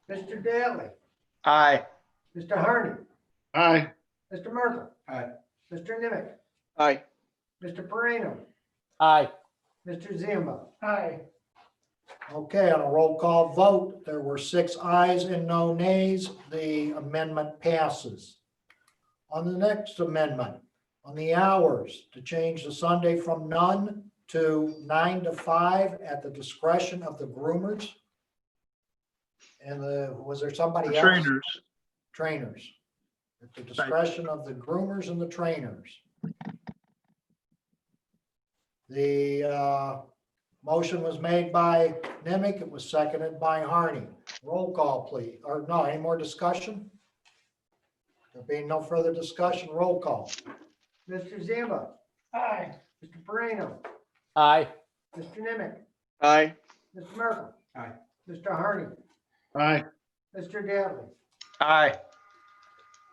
Mr. Daly, Aye. Mr. Harney, Aye. Mr. Merkel, Aye. Mr. Nimitz, Aye. Mr. Moreno, Aye. Mr. Zima. Aye. Okay, on a roll call vote, there were 6 ayes and no nays. The amendment passes. On the next amendment, on the hours, to change the Sunday from none to 9 to 5 at the discretion of the groomers. And was there somebody The else? trainers. Trainers. At the discretion of the groomers and the trainers. The motion was made by Nimick. It was seconded by Harney. Roll call, please. Or no, any more discussion? There being no further discussion, roll call. Mr. Zima. Aye. Mr. Moreno, Aye. Mr. Nimitz, Aye. Mr. Merkel. Aye. Mr. Harney, Aye. Mr. Daly. Aye.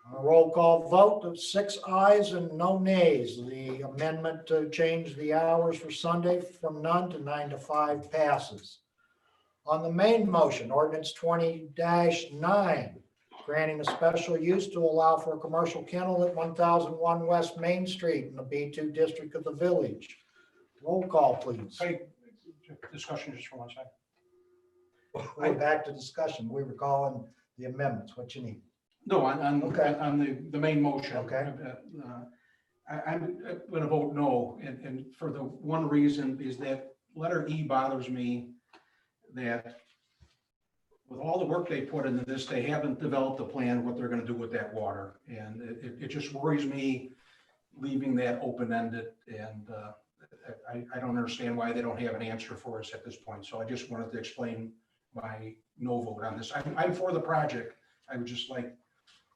On a roll call vote of 6 ayes and no nays, the amendment to change the hours for Sunday from none to 9 to 5 passes. On the main motion, ordinance 20-9, granting a special use to allow for a commercial kennel at 1001 West Main Street in the B2 district of the village. Roll call, please. Hey, discussion just for 1 second. We're back to discussion. We were calling the amendments. What you need? No, on Okay. the main motion. Okay. I'm going to vote no, and for the one reason is that letter E bothers me, that with all the work they put into this, they haven't developed a plan of what they're going to do with that water. And it just worries me leaving that open-ended, and I don't understand why they don't have an answer for us at this point. So I just wanted to explain my no vote on this. I'm for the project. I would just like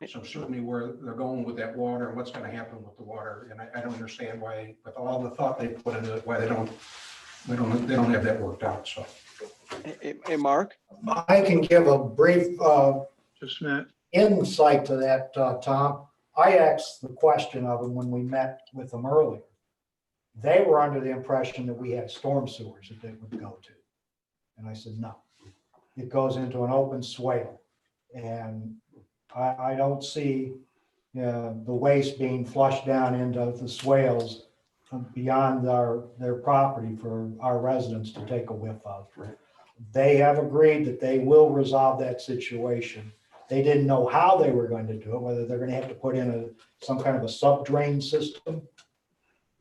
some certainty where they're going with that water and what's going to happen with the water. And I don't understand why, with all the thought they put into it, why they don't have that worked out. So. Hey, Mark? I can give a brief Just a minute. insight to that, Tom. I asked the question of them when we met with them earlier. They were under the impression that we had storm sewers that they would go to. And I said, no, it goes into an open swale. And I don't see the waste being flushed down into the swales beyond their property for our residents to take a whiff of. They have agreed that they will resolve that situation. They didn't know how they were going to do it, whether they're going to have to put in some kind of a sub-drain system,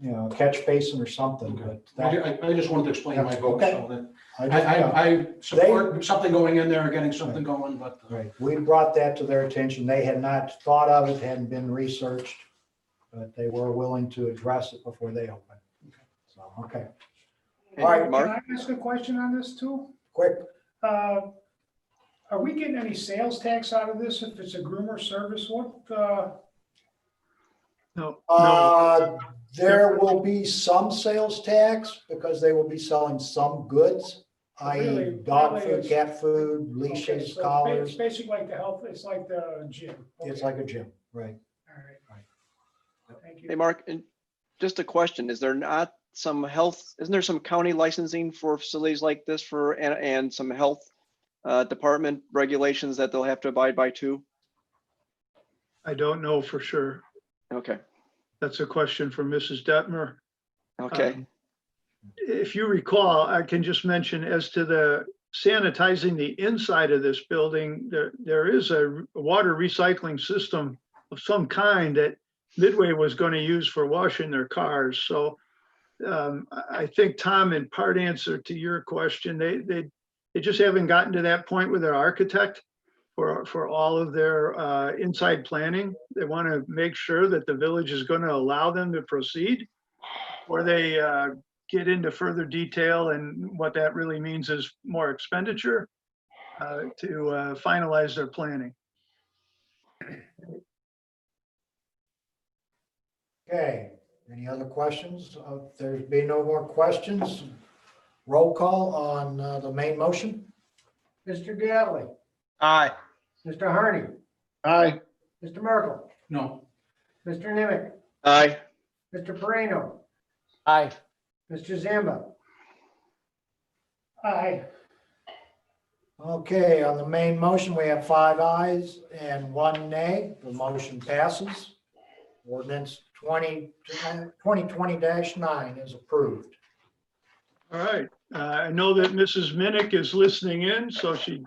a catch basin or something. Okay. But I just wanted to explain my vote. Okay. So that I I support something going in there and getting something going, but. right. We brought that to their attention. They had not thought of it, hadn't been researched, but they were willing to address it before they opened. So, okay. Hey, All right, Mark? Can I ask a question on this too? Quick. Are we getting any sales tax out of this if it's a groomer service? No. There will be some sales tax because they will be selling some goods, i.e. Really, dog really food, it's- cat food, Okay, leashes, so collars. It's basically like the health, it's like the gym. It's Okay. like a gym, right? All right. Thank Hey, you. Mark, and just a question, is there not some health, isn't there some county licensing for facilities like this and some health department regulations that they'll have to abide by too? I don't know for sure. Okay, That's a question for Mrs. Detmer. okay. If you recall, I can just mention as to the sanitizing the inside of this building, there is a water recycling system of some kind that Midway was going to use for washing their cars. So I think, Tom, in part answer to your question, they just haven't gotten to that point with their architect for all of their inside planning. They want to make sure that the village is going to allow them to proceed, or they get into further detail, and what that really means is more expenditure to finalize their planning. Okay, any other questions? There's been no more questions. Roll call on the main motion. Mr. Gattley, Aye. Mr. Harney, Aye. Mr. Merkel, No. Mr. Nimitz, Aye. Mr. Moreno, Aye. Mr. Zamba. Aye. Okay, on the main motion, we have 5 ayes and 1 nay. The motion passes. Ordinance 2020-9 is approved. All right. I know that Mrs. Minnick is listening in, so she's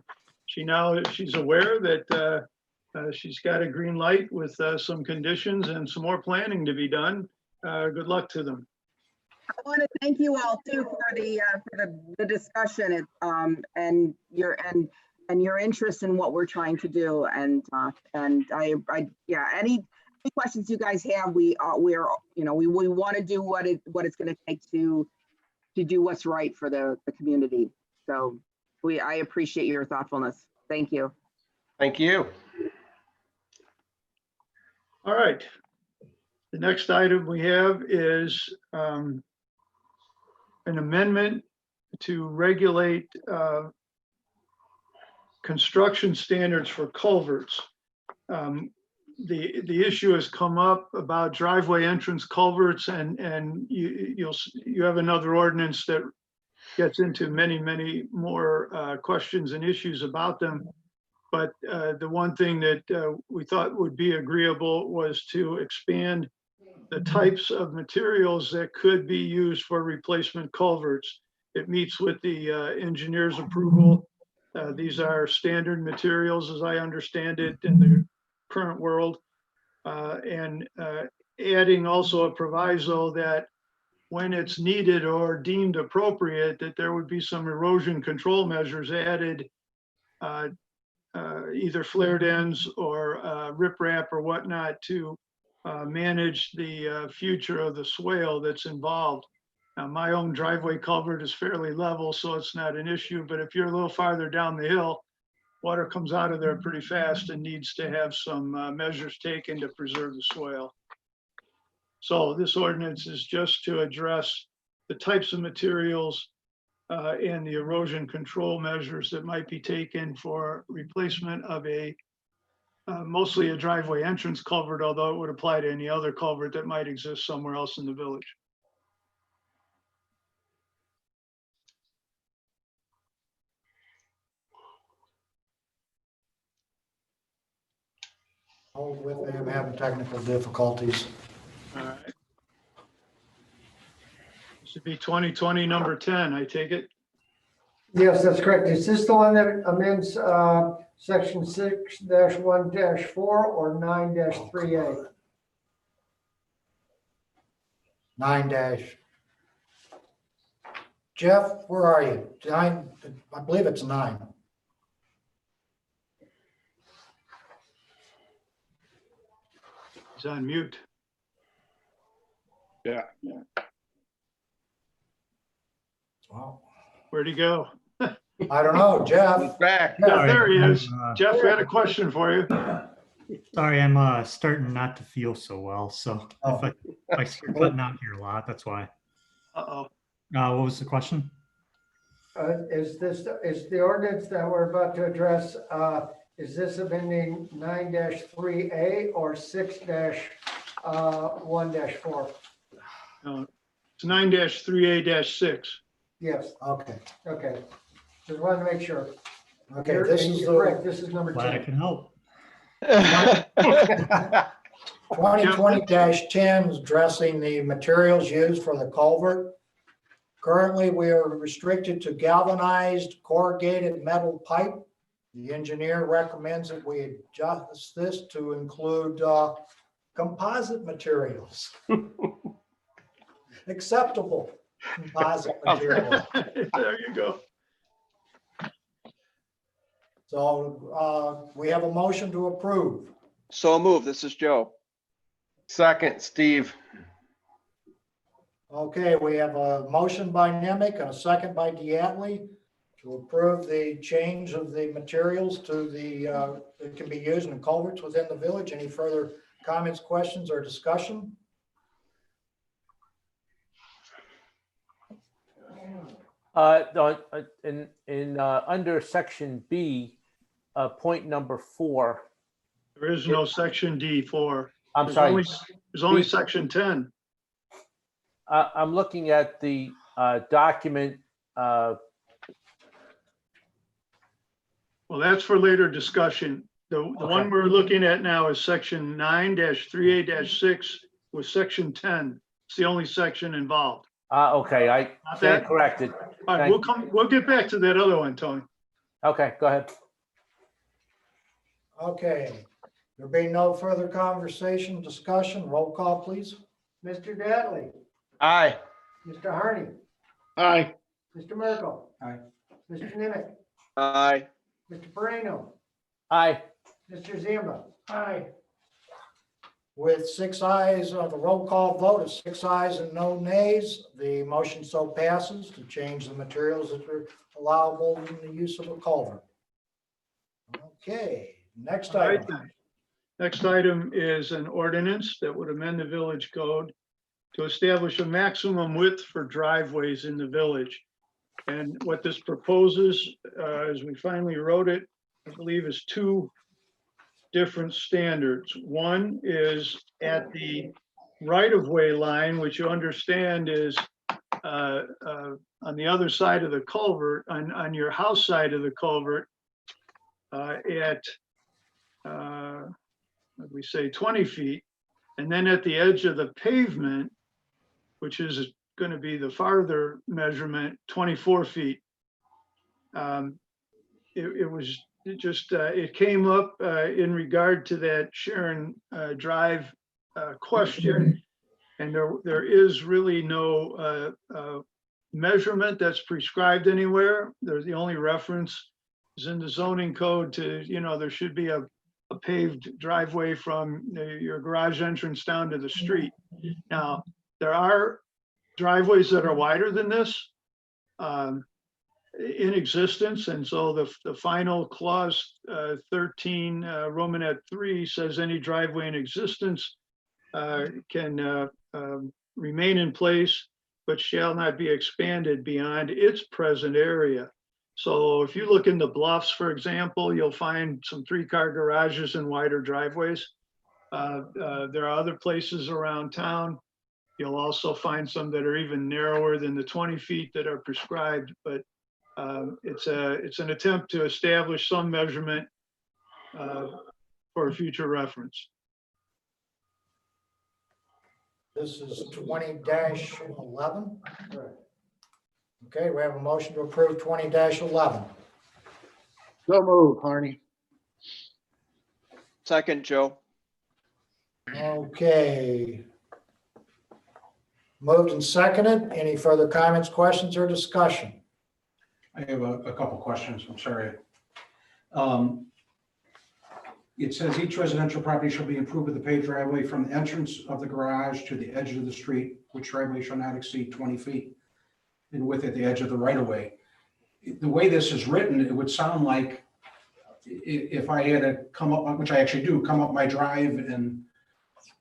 aware that she's got a green light with some conditions and some more planning to be done. Good luck to them. I want to thank you all too for the discussion and your interest in what we're trying to do, and any questions you guys have, we want to do what it's going to take to do what's right for the community. So I appreciate your thoughtfulness. Thank you. Thank you. All right. The next item we have is an amendment to regulate construction standards for culverts. The issue has come up about driveway entrance culverts, and you have another ordinance that gets into many more questions and issues about them. But the one thing that we thought would be agreeable was to expand the types of materials that could be used for replacement culverts. It meets with the engineer's approval. These are standard materials, as I understand it, in the current world. And adding also a proviso that when it's needed or deemed appropriate, that there would be some erosion control measures added, either flared ends or riprap or whatnot, to manage the future of the swale that's involved. Now, my own driveway culvert is fairly level, so it's not an issue, but if you're a little farther down the hill, water comes out of there pretty fast and needs to have some measures taken to preserve the swale. So this ordinance is just to address the types of materials and the erosion control measures that might be taken for replacement of mostly a driveway entrance culvert, although it would apply to any other culvert that might exist somewhere else in the village. Hold with me, I'm having technical difficulties. All right. Should be 2020 number 10, I take it. Yes, that's correct. Is this the one that amends section 6-1-4 or 9-3A? 9 Jeff, where are you? 9, I believe it's 9. He's on mute. Yeah. Well, Where'd he go? I don't know, Jeff. Back. Yeah, there he is. I'm, Jeff, we had a question for you. sorry, I'm starting not to feel so well. So Oh. if I start cutting out here a lot, that's why. Uh-oh. What was the question? Is the ordinance that we're about to address, is this amending 9-3A or 6-1-4? It's 9-3A-6. Yes, Okay, okay. Just wanted to make sure. okay, You're this is correct. the This is number Glad I 10. can help. 2020-10 is addressing the materials used for the culvert. Currently, we are restricted to galvanized corrugated metal pipe. The engineer recommends that we adjust this to include composite materials. Acceptable composite materials. There you go. So we have a motion to approve. So move. This is Joe. Second, Steve. Okay, we have a motion by Nemec and a second by Diatley to approve the change of the materials to that can be used in culverts within the village. Any further comments, questions, or discussion? Under section B, point number 4, There is no section D4. I'm sorry. There's only section 10. I'm looking at the document. Well, that's for later discussion. The one we're looking at now is section 9-3A-6 with section 10. It's the only section involved. Okay, I Not stand that? corrected. All right, we'll get back to that other one, Tony. Okay, go ahead. Okay, there being no further conversation, discussion, roll call, please. Mr. Datley, Aye. Mr. Harney, Aye. Mr. Merkel. Aye. Mr. Nimitz, Aye. Mr. Moreno, Aye. Mr. Zamba. Aye. With 6 ayes on the roll call vote of 6 ayes and no nays, the motion so passes to change the materials that are allowable in the use of a culvert. Okay, next All right, item. then. Next item is an ordinance that would amend the village code to establish a maximum width for driveways in the village. And what this proposes, as we finally wrote it, I believe is 2 different standards. One is at the right-of-way line, which you understand is on the other side of the culvert, on your house side of the culvert, at what we say 20 feet, and then at the edge of the pavement, which is going to be the farther measurement, 24 feet. It came up in regard to that Sharon Drive question, and there is really no measurement that's prescribed anywhere. There's the only reference is in the zoning code to, there should be a a paved driveway from your garage entrance down to the street. Now, there are driveways that are wider than this in existence, and so the final clause 13 Romanet 3 says any driveway in existence can remain in place, but shall not be expanded beyond its present area. So if you look in the bluffs, for example, you'll find some 3-car garages and wider driveways. There are other places around town. You'll also find some that are even narrower than the 20 feet that are prescribed, but it's an attempt to establish some measurement for future reference. This is 20-11. Okay, we have a motion to approve 20-11. So move, Harney. Second, Joe. Okay. Moved and seconded. Any further comments, questions, or discussion? I have a couple questions. I'm sorry. It says each residential property shall be improved with a paved driveway from the entrance of the garage to the edge of the street, which driveway shall not exceed 20 feet in width at the edge of the right of way. The way this is written, it would sound like if I had to come up, which I actually do, come up my drive and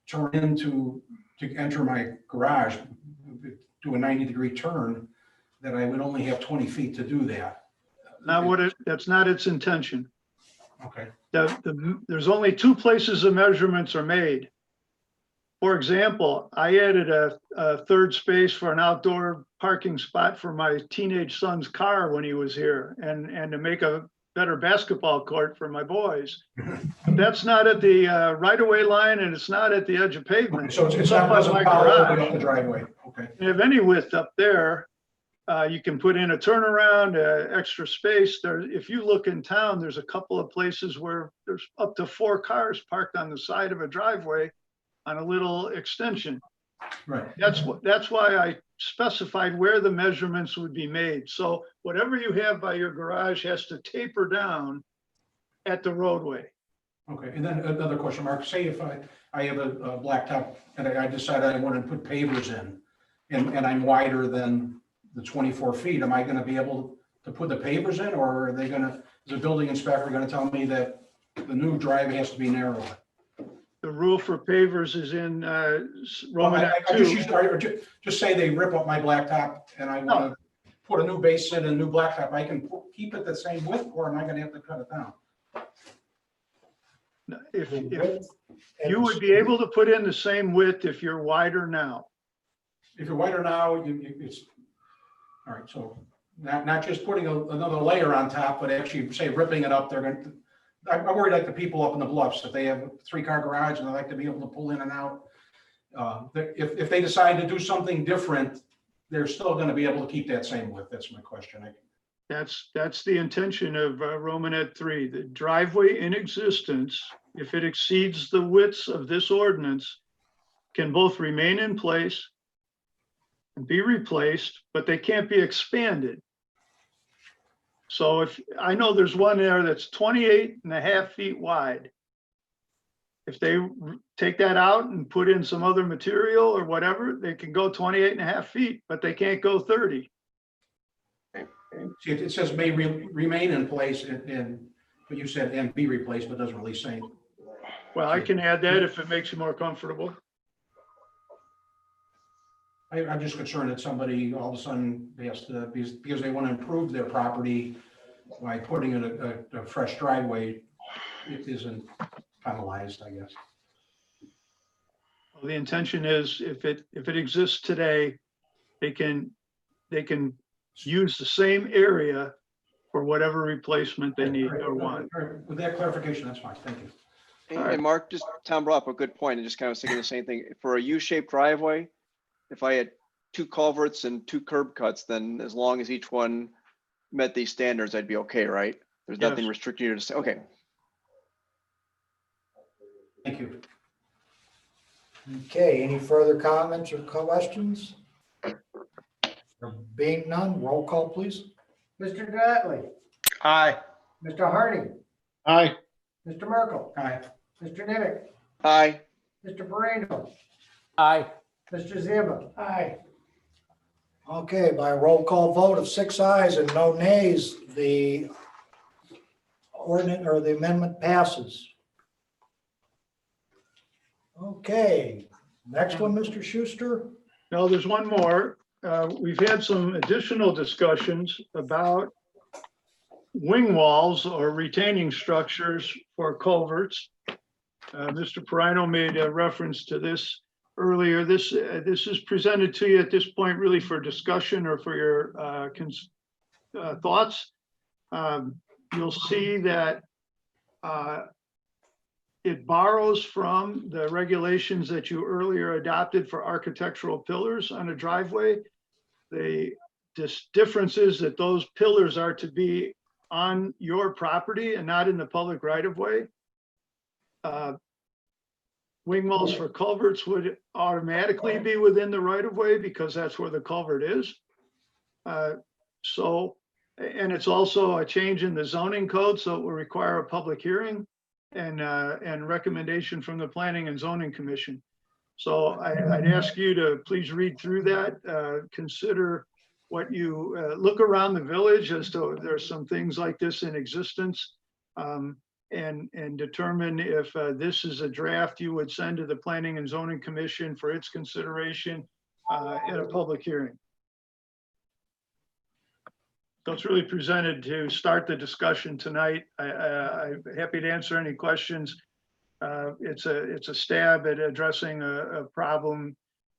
turn into to enter my garage, do a 90-degree turn, that I would only have 20 feet to do that. That's not its intention. Okay. There's only 2 places the measurements are made. For example, I added a third space for an outdoor parking spot for my teenage son's car when he was here, and to make a better basketball court for my boys. That's not at the right-of-way line, and it's not at the edge of pavement. So it's not my up the driveway. Okay. You have any width up there. You can put in a turnaround, extra space. If you look in town, there's a couple of places where there's up to 4 cars parked on the side of a driveway on a little extension. Right. That's why I specified where the measurements would be made. So whatever you have by your garage has to taper down at the roadway. Okay, and then another question, Mark, say if I have a blacktop and I decide I want to put pavers in and I'm wider than the 24 feet, am I going to be able to put the pavers in, or are they going to, is the building inspector going to tell me that the new drive has to be narrower? The rule for pavers is in Roman 2. Just say they rip up my blacktop and I want to put a new base in, a new blacktop, I can keep it the same width, or am I going to have to cut it down? If you would be able to put in the same width if you're wider now. If you're wider now, it's, all right, so not just putting another layer on top, but actually say ripping it up, they're going to, I'm worried like the people up in the bluffs, if they have a 3-car garage and they like to be able to pull in and out. If they decide to do something different, they're still going to be able to keep that same width. That's my question. That's the intention of Romanet 3. The driveway in existence, if it exceeds the widths of this ordinance, can both remain in place and be replaced, but they can't be expanded. So if I know there's one there that's 28.5 feet wide. If they take that out and put in some other material or whatever, they can go 28.5 feet, but they can't go 30. See, it says may remain in place but you said and be replaced, but doesn't really say. Well, I can add that if it makes you more comfortable. I'm just concerned that somebody all of a sudden has to, because they want to improve their property by putting in a fresh driveway, it isn't penalized, I guess. Well, the intention is if it exists today, they can use the same area for whatever replacement they need or want. With that clarification, that's fine. Thank you. And Mark, just Tom brought up a good point, and just kind of thinking the same thing. For a U-shaped driveway, if I had 2 culverts and 2 curb cuts, then as long as each one met these standards, I'd be okay, right? There's nothing restricting you to say, okay. Thank you. Okay, any further comments or questions? There being none, roll call, please. Mr. Gatley, Aye. Mr. Harney, Aye. Mr. Merkel, Aye. Mr. Nimitz, Aye. Mr. Moreno, Aye. Mr. Ziba. Aye. Okay, by a roll call vote of 6 ayes and no nays, the ordinance or the amendment passes. Okay, next one, Mr. Schuster. Now, there's one more. We've had some additional discussions about wing walls or retaining structures for culverts. Mr. Perino made a reference to this earlier. This is presented to you at this point really for discussion or for your thoughts. You'll see that it borrows from the regulations that you earlier adopted for architectural pillars on a driveway. The difference is that those pillars are to be on your property and not in the public right of way. Wing walls for culverts would automatically be within the right of way because that's where the culvert is. And it's also a change in the zoning code, so it will require a public hearing and recommendation from the Planning and Zoning Commission. So I'd ask you to please read through that, consider what you look around the village as to there's some things like this in existence, and determine if this is a draft you would send to the Planning and Zoning Commission for its consideration at a public hearing. So it's really presented to start the discussion tonight. I'm happy to answer any questions. It's a stab at addressing a problem,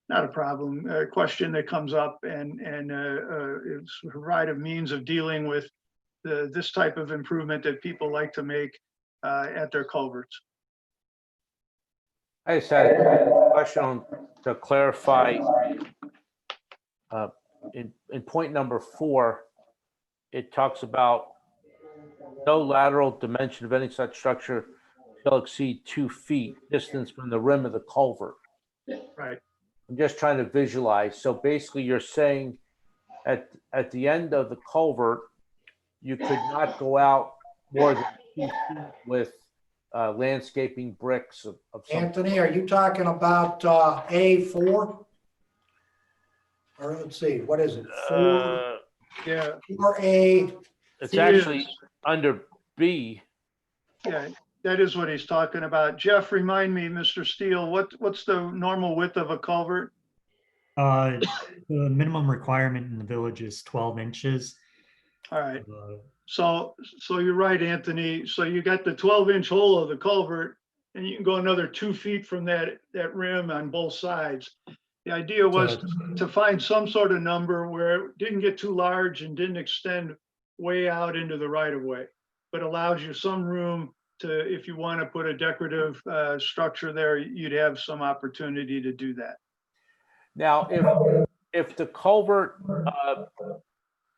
not a problem, a question that comes up, and it's a variety of means of dealing with this type of improvement that people like to make at their culverts. I just had a question to clarify. In point number 4, it talks about no lateral dimension of any such structure shall exceed 2 feet distance from the rim of the culvert. Right. I'm just trying to visualize. So basically you're saying at the end of the culvert, you could not go out more than 2 feet with landscaping bricks of some. Anthony, are you talking about A4? Or let's see, what is it? Yeah. 4A. It's actually under B. Yeah, that is what he's talking about. Jeff, remind me, Mr. Steele, what's the normal width of a culvert? The minimum requirement in the village is 12 inches. All right. So you're right, Anthony. So you got the 12-inch hole of the culvert, and you can go another 2 feet from that rim on both sides. The idea was to find some sort of number where it didn't get too large and didn't extend way out into the right of way, but allows you some room to, if you want to put a decorative structure there, you'd have some opportunity to do that. Now, if the culvert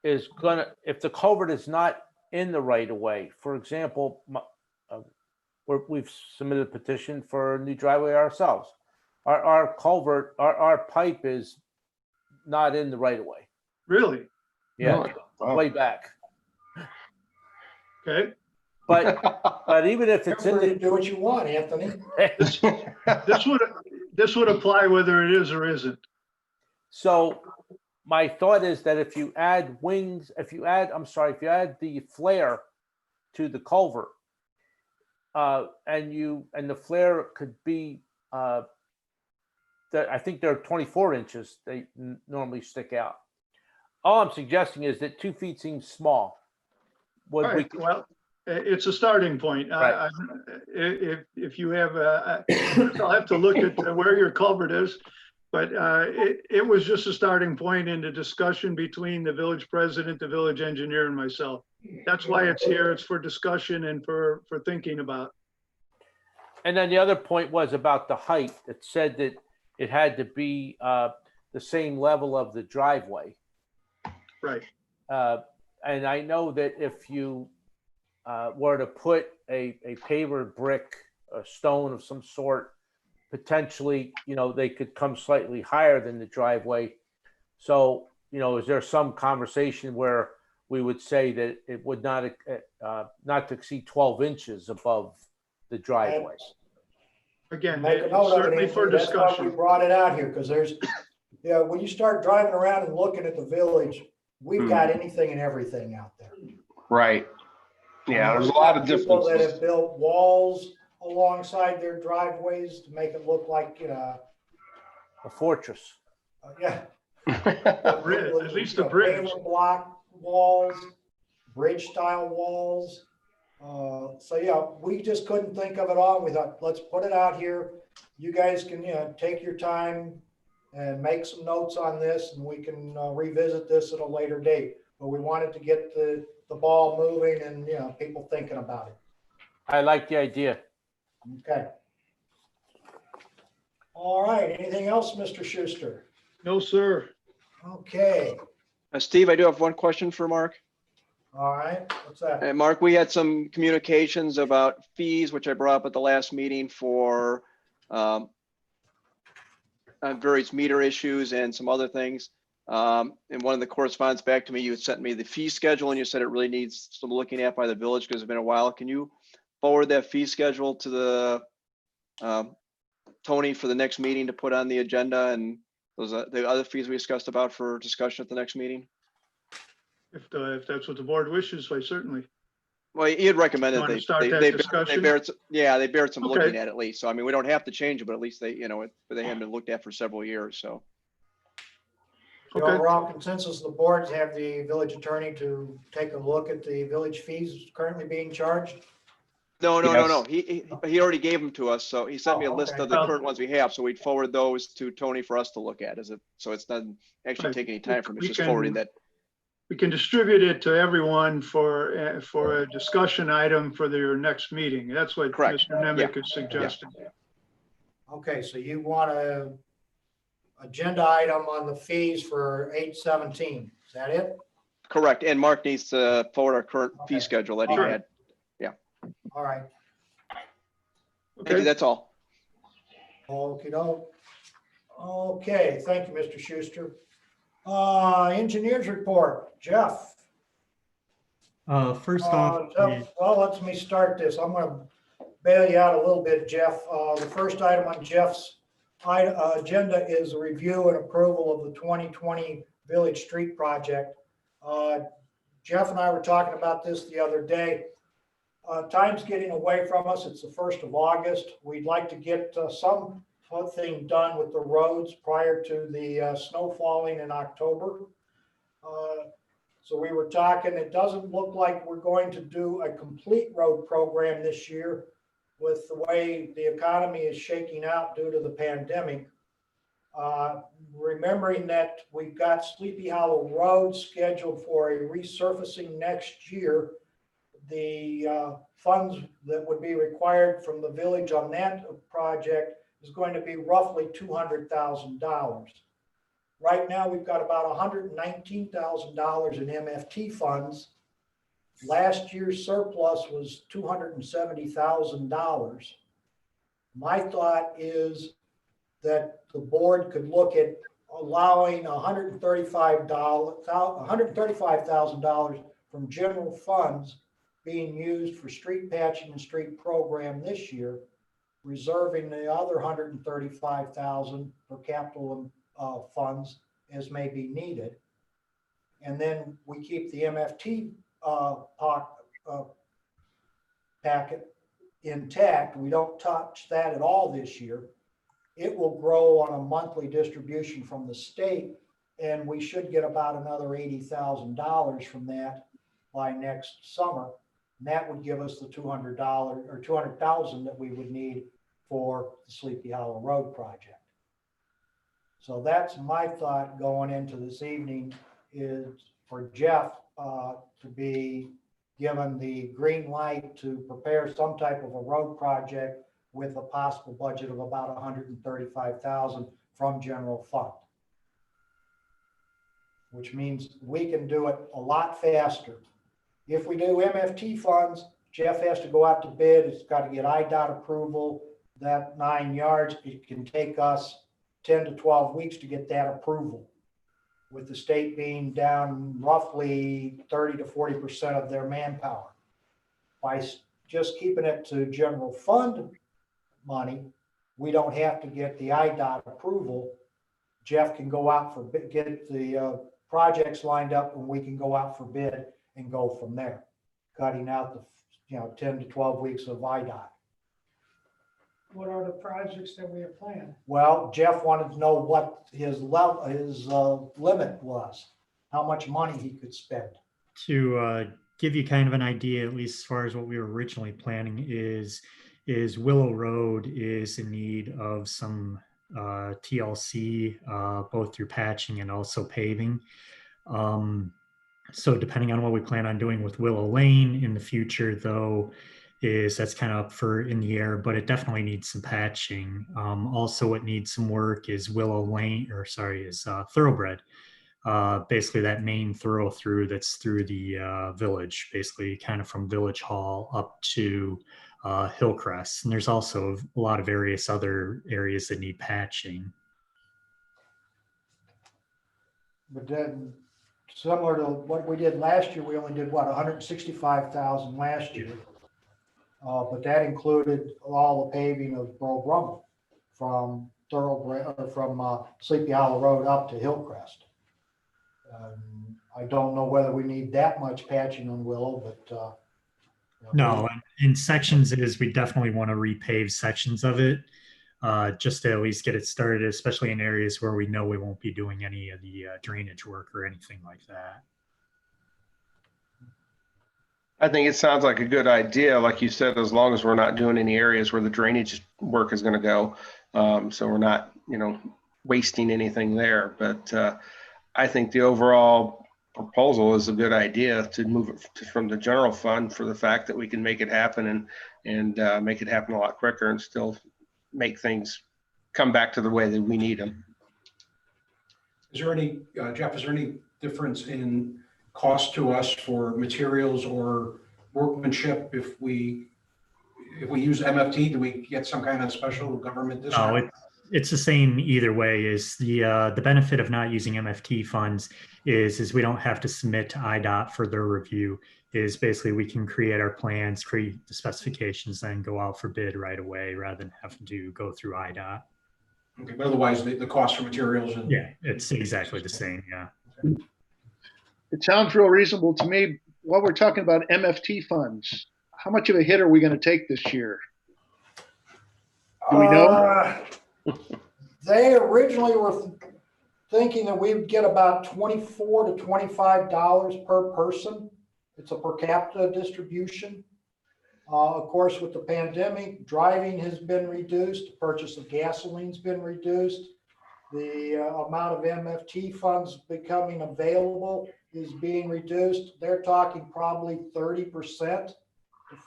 if the culvert is not in the right of way, for example, we've submitted a petition for a new driveway ourselves. Our culvert, our pipe is not in the right of way. Really? Yeah, Really? Wow. way back. Okay. But even if it's in Feel free to the do what you want, Anthony. This would apply whether it is or isn't. So my thought is that if you add the flare to the culvert, and the flare could be, I think they're 24 inches. They normally stick out. All I'm suggesting is that 2 feet seems small. All right, well, it's a starting point. Right. If you have, I'll have to look at where your culvert is, but it was just a starting point in the discussion between the village president, the village engineer, and myself. That's why it's here. It's for discussion and for thinking about. And then the other point was about the height. It said that it had to be the same level of the driveway. Right. And I know that if you were to put a paver brick, a stone of some sort, potentially, they could come slightly higher than the driveway. So, is there some conversation where we would say that it would not to exceed 12 inches above the driveways. Again, Make a note of it, certainly for Anthony. That's why we discussion. brought it out here, because there's, yeah, when you start driving around and looking at the village, we've got anything and everything out there. Right. Yeah, there's a lot of People that differences. have built walls alongside their driveways to make it look like, A fortress. yeah. Bridge, at least a bridge. Paver block walls, bridge style walls. So yeah, we just couldn't think of it all. We thought, let's put it out here. You guys can, take your time and make some notes on this, and we can revisit this at a later date. But we wanted to get the ball moving and, people thinking about it. I like the idea. Okay. All right. Anything else, Mr. Schuster? No, sir. Okay. Steve, I do have one question for Mark. All right. What's that? And Mark, we had some communications about fees, which I brought up at the last meeting for various meter issues and some other things. And one of the correspondence back to me, you had sent me the fee schedule and you said it really needs some looking at by the village because it's been a while. Can you forward that fee schedule to the Tony for the next meeting to put on the agenda, and those the other fees we discussed about for discussion at the next meeting? If that's what the board wishes, I certainly. Well, he had recommended Want to they start that they discussion? bear they bear some Okay. looking at least. So I mean, we don't have to change it, but at least they, but they haven't been looked at for several years. So The Okay. overall consensus of the boards have the village attorney to take a look at the village fees currently being charged. no. Yes. He already gave them to us. So he sent me a Oh, list okay. of the current ones we have. So we'd forward those to Tony for us to look at. So it's not actually Right. taking any time from it. We It's just can- forwarding that. We can distribute it to everyone for a discussion item for their next meeting. That's what Correct. Mr. Nemec is suggesting. Okay, so you want a agenda item on the fees for 8/17. Is that it? Correct. And Mark needs to forward our current Okay. fee schedule that he Sure. had. All right. Thank you. Okay. That's all. Okey doke. Okay, thank you, Mr. Schuster. Engineers report, Jeff. First off, Jeff, well, let me start this. I'm gonna bail you out a little bit, Jeff. The first item on Jeff's agenda is a review and approval of the 2020 Village Street Project. Jeff and I were talking about this the other day. Time's getting away from us. It's the 1st of August. We'd like to get something done with the roads prior to the snow falling in October. So we were talking, it doesn't look like we're going to do a complete road program this year with the way the economy is shaking out due to the pandemic. Remembering that we've got Sleepy Hollow Road scheduled for a resurfacing next year, the funds that would be required from the village on that project is going to be roughly $200,000. Right now, we've got about $119,000 in MFT funds. Last year's surplus was $270,000. My thought is that the board could look at allowing $135,000 from general funds being used for street patching and street program this year, reserving the other $135,000 for capital funds as may be needed. And then we keep the MFT packet intact. We don't touch that at all this year. It will grow on a monthly distribution from the state, and we should get about another $80,000 from that by next summer. And that would give us the $200 or $200,000 that we would need for the Sleepy Hollow Road project. So that's my thought going into this evening, is for Jeff to be given the green light to prepare some type of a road project with a possible budget of about $135,000 from general fund, which means we can do it a lot faster. If we do MFT funds, Jeff has to go out to bid. It's got to get IDOT approval, that 9 yards. It can take us 10 to 12 weeks to get that approval, with the state being down roughly 30 to 40% of their manpower. By just keeping it to general fund money, we don't have to get the IDOT approval. Jeff can go out for bid, get the projects lined up, and we can go out for bid and go from there, cutting out the 10 to 12 weeks of IDOT. What are the projects that we have planned? Well, Jeff wanted to know what his level, his limit was, how much money he could spend. To give you kind of an idea, at least as far as what we were originally planning is Willow Road is in need of some TLC, both through patching and also paving. So depending on what we plan on doing with Willow Lane in the future, though, that's kind of up for in the air, but it definitely needs some patching. Also, what needs some work is Thoroughbred. Basically that main thorough through that's through the village, basically kind of from Village Hall up to Hillcrest. And there's also a lot of various other areas that need patching. But then, similar to what we did last year, we only did what, 165,000 last year. But that included all the paving of Bro Brummel from Thoroughbred, or from Sleepy Hollow Road up to Hillcrest. I don't know whether we need that much patching on Willow, but no, in sections we definitely want to repave sections of it, just to at least get it started, especially in areas where we know we won't be doing any of the drainage work or anything like that. I think it sounds like a good idea, like you said, as long as we're not doing any areas where the drainage work is going to go. So we're not, wasting anything there. But I think the overall proposal is a good idea to move it from the general fund for the fact that we can make it happen and make it happen a lot quicker and still make things come back to the way that we need them. Is there any, Jeff, is there any difference in cost to us for materials or workmanship if we use MFT? Do we get some kind of special government discount? No, it's the same either way. Is the benefit of not using MFT funds is we don't have to submit to IDOT for their review. Is basically we can create our plans, create the specifications, then go out for bid right away rather than having to go through IDOT. Okay, but otherwise the cost for materials and yeah, it's exactly the same. Yeah. It sounds real reasonable to me. While we're talking about MFT funds, how much of a hit are we going to take this year? Do we know? They originally were thinking that we would get about $24 to $25 per person. It's a per capita distribution. Of course, with the pandemic, driving has been reduced. The purchase of gasoline's been reduced. The amount of MFT funds becoming available is being reduced. They're talking probably 30% to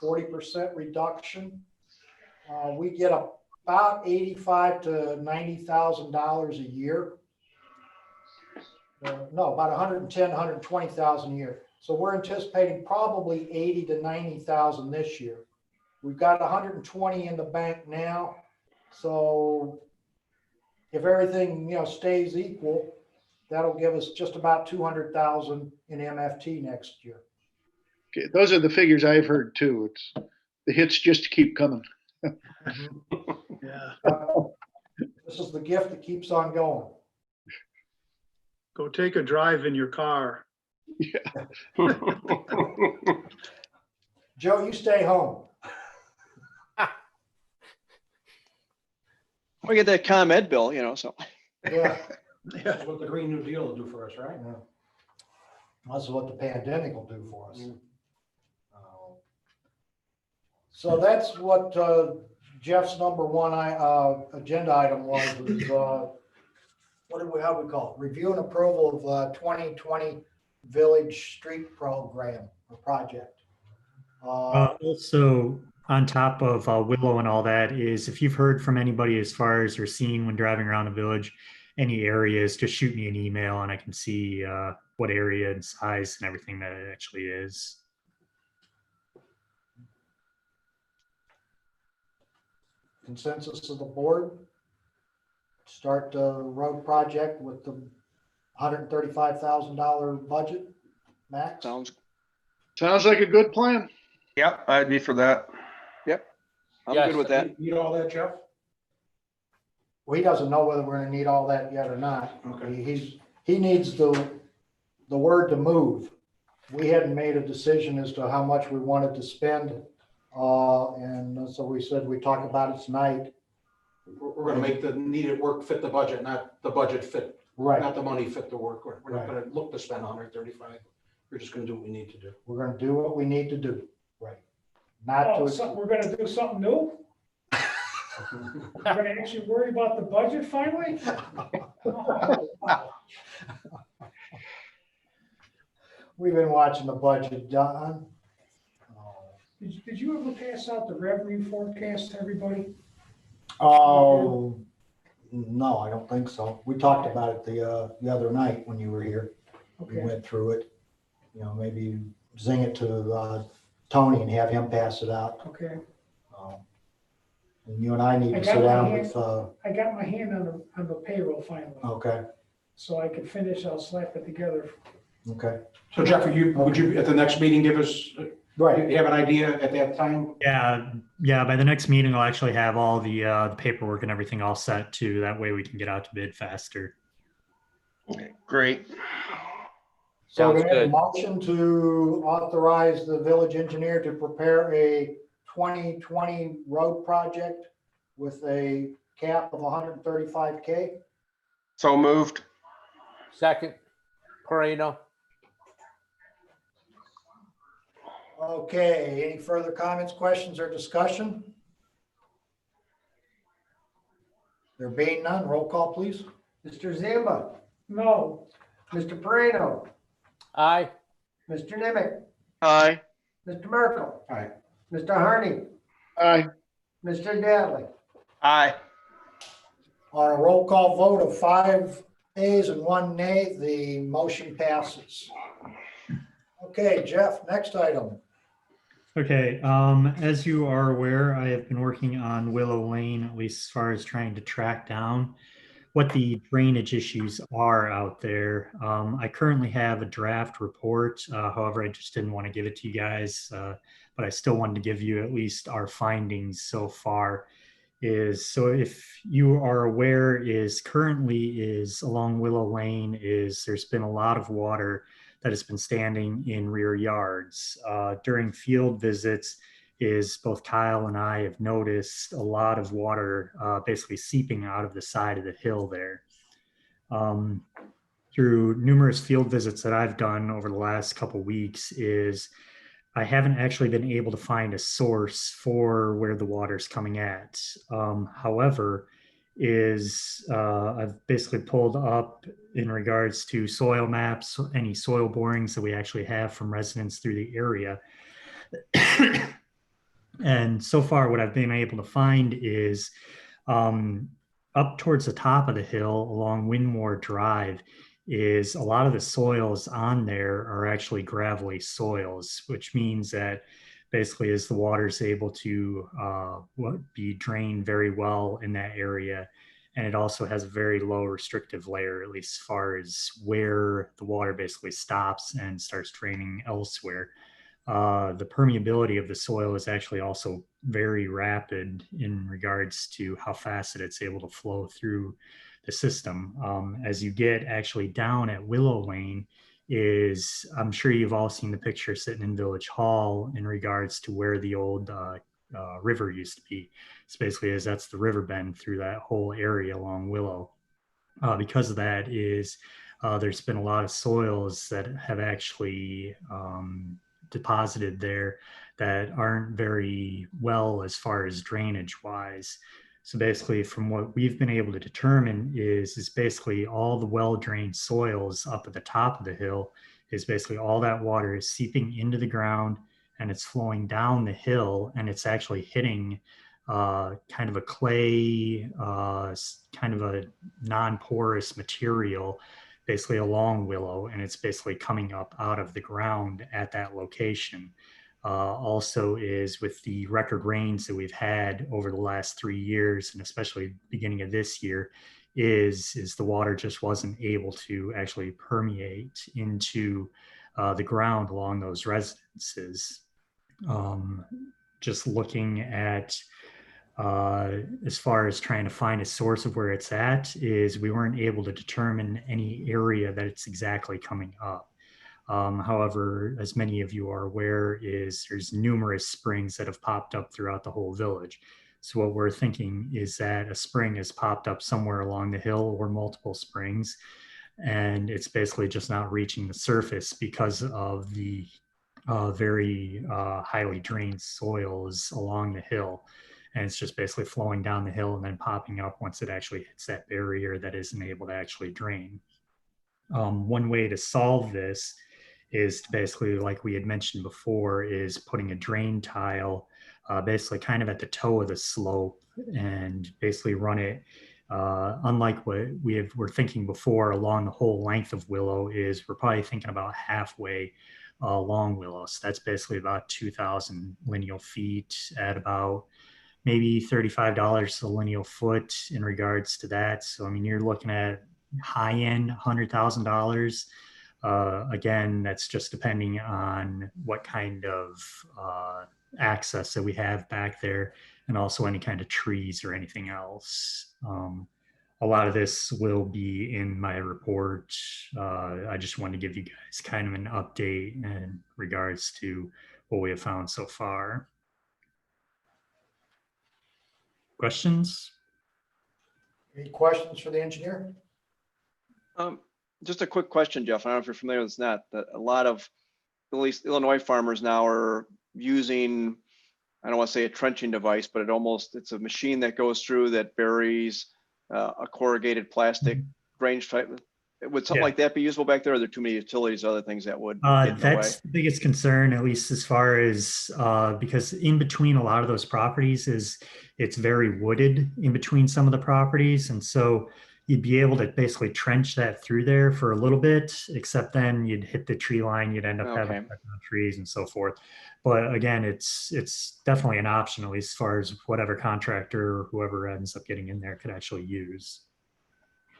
40% reduction. We get about $85,000 to $90,000 a year. No, about $110,000, $120,000 a year. So we're anticipating probably $80,000 to $90,000 this year. We've got 120 in the bank now. So if everything stays equal, that'll give us just about 200,000 in MFT next year. Okay, those are the figures I've heard too. It's the hits just keep coming. Yeah. This is the gift that keeps on going. Go take a drive in your car. Yeah. Joe, you stay home. We get that ComEd bill, so. Yeah. That's what the Green New Deal will do for us, right? Yeah. That's what the pandemic will do for us. So that's what Jeff's number one agenda item was how do we call it? Review and approval of 2020 Village Street Program or project. Also, on top of Willow and all that, is if you've heard from anybody as far as or seen when driving around the village, any areas, just shoot me an email and I can see what area and size and everything that it actually is. Consensus of the board. Start the road project with the $135,000 budget max. Sounds like a good plan. Yep, I'd be for that. I'm Yes. good with that. Need all that, Jeff? Well, he doesn't know whether we're gonna need all that yet or not. Okay. He needs the word to move. We hadn't made a decision as to how much we wanted to spend. And so we said we'd talk about it tonight. We're gonna make the needed work fit the budget, not the budget fit, Right. not the money fit the work. We're not Right. gonna look to spend 135. We're just gonna do what we need to do. We're gonna do what we need to do. Right. Not Oh, to, so we're gonna do something new? We're gonna actually worry about the budget finally? Oh, wow. we've been watching the budget, Don. Did you ever pass out the revenue forecast to everybody? Oh, no, I don't think so. We talked about it the other night when you were here. We Okay, went through it. You know, maybe zing it to Tony and have him pass it out. okay. And you and I need I to got sit my down hand- with, I got my hand on the payroll finally, okay, so I can finish, I'll slap it together. okay. So Jeff, would you at the next meeting give us, Right. you have an idea at that time? Yeah. By the next meeting, I'll actually have all the paperwork and everything all set too. That way we can get out to bid faster. Okay, great. So we're Sounds gonna have a good. motion to authorize the village engineer to prepare a 2020 road project with a cap of 135K. So moved. Second, Corino. Okay, any further comments, questions, or discussion? There being none, roll call, please. Mr. Zamba, No, Mr. Pareno, Aye. Mr. Nimitz, Aye. Mr. Merkel, Aye. Mr. Harney, Aye. Mr. Dattley. Aye. On a roll call vote of 5 ayes and 1 nay, the motion passes. Okay, Jeff, next item. Okay, as you are aware, I have been working on Willow Lane, at least as far as trying to track down what the drainage issues are out there. I currently have a draft report. However, I just didn't want to give it to you guys, but I still wanted to give you at least our findings so far. So if you are aware, currently along Willow Lane there's been a lot of water that has been standing in rear yards. During field visits, both Kyle and I have noticed a lot of water basically seeping out of the side of the hill there. Through numerous field visits that I've done over the last couple weeks, I haven't actually been able to find a source for where the water's coming at. However, I've basically pulled up in regards to soil maps, any soil borings that we actually have from residents through the area. And so far what I've been able to find is up towards the top of the hill along Winmore Drive a lot of the soils on there are actually gravelly soils, which means that basically as the water is able to be drained very well in that area. And it also has a very low restrictive layer, at least as far as where the water basically stops and starts draining elsewhere. The permeability of the soil is actually also very rapid in regards to how fast it's able to flow through the system. As you get actually down at Willow Lane, I'm sure you've all seen the picture sitting in Village Hall in regards to where the old river used to be. It's basically that's the river bend through that whole area along Willow. Because of that there's been a lot of soils that have actually deposited there that aren't very well as far as drainage wise. So basically from what we've been able to determine is basically all the well-drained soils up at the top of the hill basically all that water is seeping into the ground and it's flowing down the hill and it's actually hitting kind of a clay, kind of a non-porous material basically along Willow, and it's basically coming up out of the ground at that location. Also with the record rains that we've had over the last 3 years, and especially beginning of this year, is the water just wasn't able to actually permeate into the ground along those residences. Just looking at as far as trying to find a source of where it's at, is we weren't able to determine any area that it's exactly coming up. However, as many of you are aware, is there's numerous springs that have popped up throughout the whole village. So what we're thinking is that a spring has popped up somewhere along the hill, or multiple springs, and it's basically just not reaching the surface because of the very highly drained soils along the hill. And it's just basically flowing down the hill and then popping up once it actually hits that barrier that isn't able to actually drain. One way to solve this is to basically, like we had mentioned before, is putting a drain tile basically kind of at the toe of the slope, and basically run it, unlike what we're thinking before along the whole length of Willow, is we're probably thinking about halfway along Willow. So that's basically about 2,000 lineal feet at about maybe $35 a lineal foot in regards to that. So, I mean, you're looking at high end $100,000. Again, that's just depending on what kind of access that we have back there, and also any kind of trees or anything else. A lot of this will be in my report. I just wanted to give you guys kind of an update in regards to what we have found so far. Questions? Any questions for the engineer? Just a quick question, Jeff. I don't know if you're familiar with this, not that a lot of, at least Illinois farmers now are using, I don't want to say a trenching device, but it's a machine that goes through that buries a corrugated plastic drainage type. Would something like that be usable back there? Or are there too many utilities, other things that would get in the way? That's the biggest concern, at least as far as because in between a lot of those properties is it's very wooded in between some of the properties, and so you'd be able to basically trench that through there for a little bit, except then you'd hit the tree line, you'd end up having trees and so forth. But again, it's definitely an option, at least as far as whatever contractor or whoever ends up getting in there could actually use.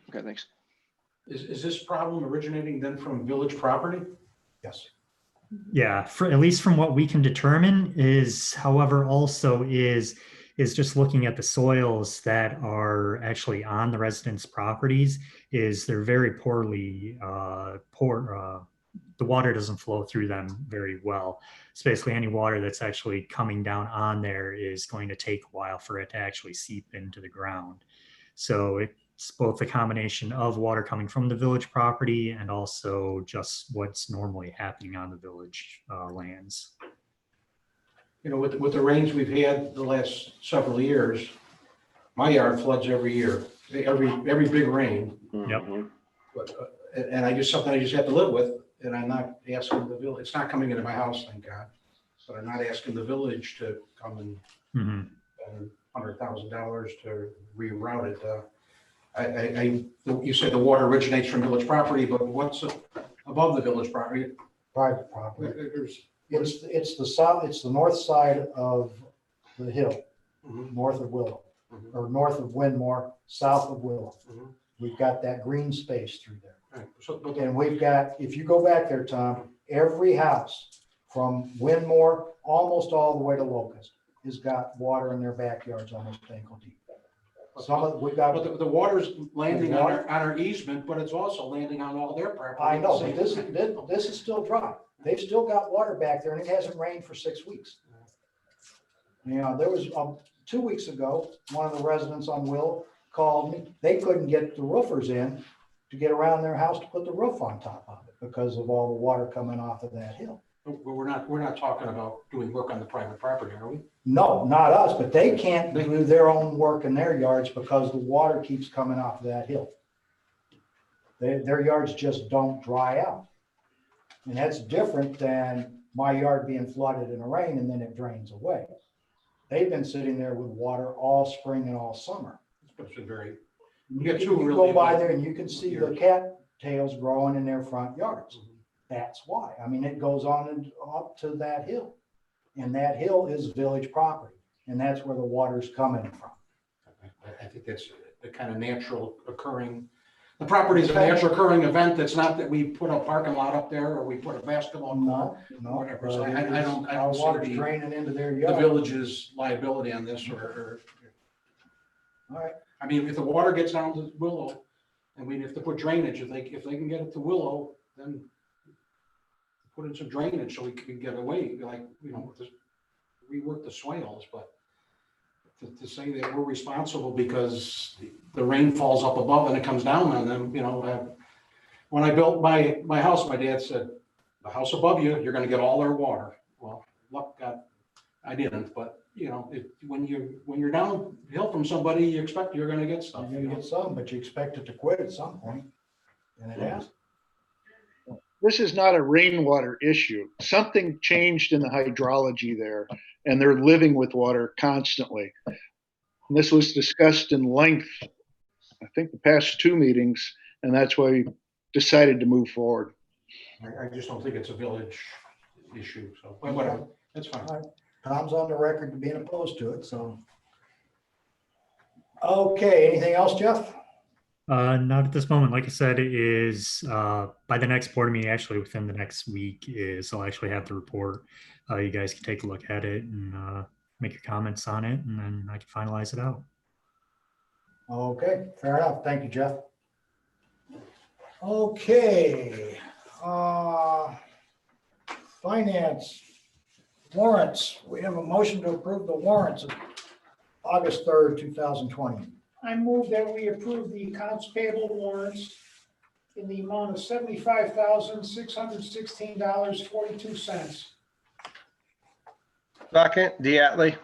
Okay, thanks. Is this problem originating then from village property? Yes. Yeah, at least from what we can determine is, however, also is just looking at the soils that are actually on the residents' properties, is they're very poorly, the water doesn't flow through them very well. So basically any water that's actually coming down on there is going to take a while for it to actually seep into the ground. So it's both a combination of water coming from the village property and also just what's normally happening on the village lands. You know, with the rains we've had the last several years, my yard floods every year, every big rain. Yep. But, and I just, something I just have to live with, and I'm not asking the village, it's not coming into my house, thank God. But I'm not asking the village to come and spend $100,000 to reroute it. You said the water originates from village property, but what's above the village property? Private property. It's the north side of the hill, north of Willow, or north of Winmore, south of Willow. We've got that green space through there. And we've got, if you go back there, Tom, every house from Winmore almost all the way to Locust has got water in their backyards almost ankle deep. Some of we've got, but the water's landing on our easement, but it's also landing on all their property. I know, but this is still dry. They've still got water back there, and it hasn't rained for 6 weeks. You know, there was 2 weeks ago, one of the residents on Will called me. They couldn't get the roofers in to get around their house to put the roof on top of it because of all the water coming off of that hill. But we're not talking about doing work on the private property, are we? No, not us, but they can't do their own work in their yards because the water keeps coming off of that hill. Their yards just don't dry out. And that's different than my yard being flooded in the rain and then it drains away. They've been sitting there with water all spring and all summer. It's been very. You go by there and you can see the cattails growing in their front yards. That's why. I mean, it goes on and up to that hill. And that hill is village property. And that's where the water's coming from. I think that's the kind of natural occurring. The property is a natural occurring event. That's not that we put a parking lot up there or we put a basketball court. No, Whatever. So I don't Our see water's the draining into their the yard. village's liability on this or. All right, I mean, if the water gets down to Willow, and we have to put drainage, if they can get it to Willow, then put in some drainage so we can get away, like, rework the swales, but to say that we're responsible because the rain falls up above and it comes down on them, when I built my house, my dad said, the house above you, you're gonna get all their water. Well, luck God, I didn't, but when you're downhill from somebody, you expect you're gonna get stuff. you're gonna get some, but you expect it to quit at some point, and it has. This is not a rainwater issue. Something changed in the hydrology there, and they're living with water constantly. And this was discussed in length, I think, the past 2 meetings, and that's why we decided to move forward. I just don't think it's a village issue, so, but whatever, that's fine. All right. Tom's on the record to being opposed to it, so. Okay, anything else, Jeff? Not at this moment. Like I said, it is by the next board meeting, actually within the next week, I'll actually have the report. You guys can take a look at it and make your comments on it, and then I can finalize it out. Okay, fair enough. Thank you, Jeff. Okay. Finance warrants. We have a motion to approve the warrants of August 3rd, 2020. I move that we approve the accounts payable warrants in the amount of $75,616.42. Second, Diatley.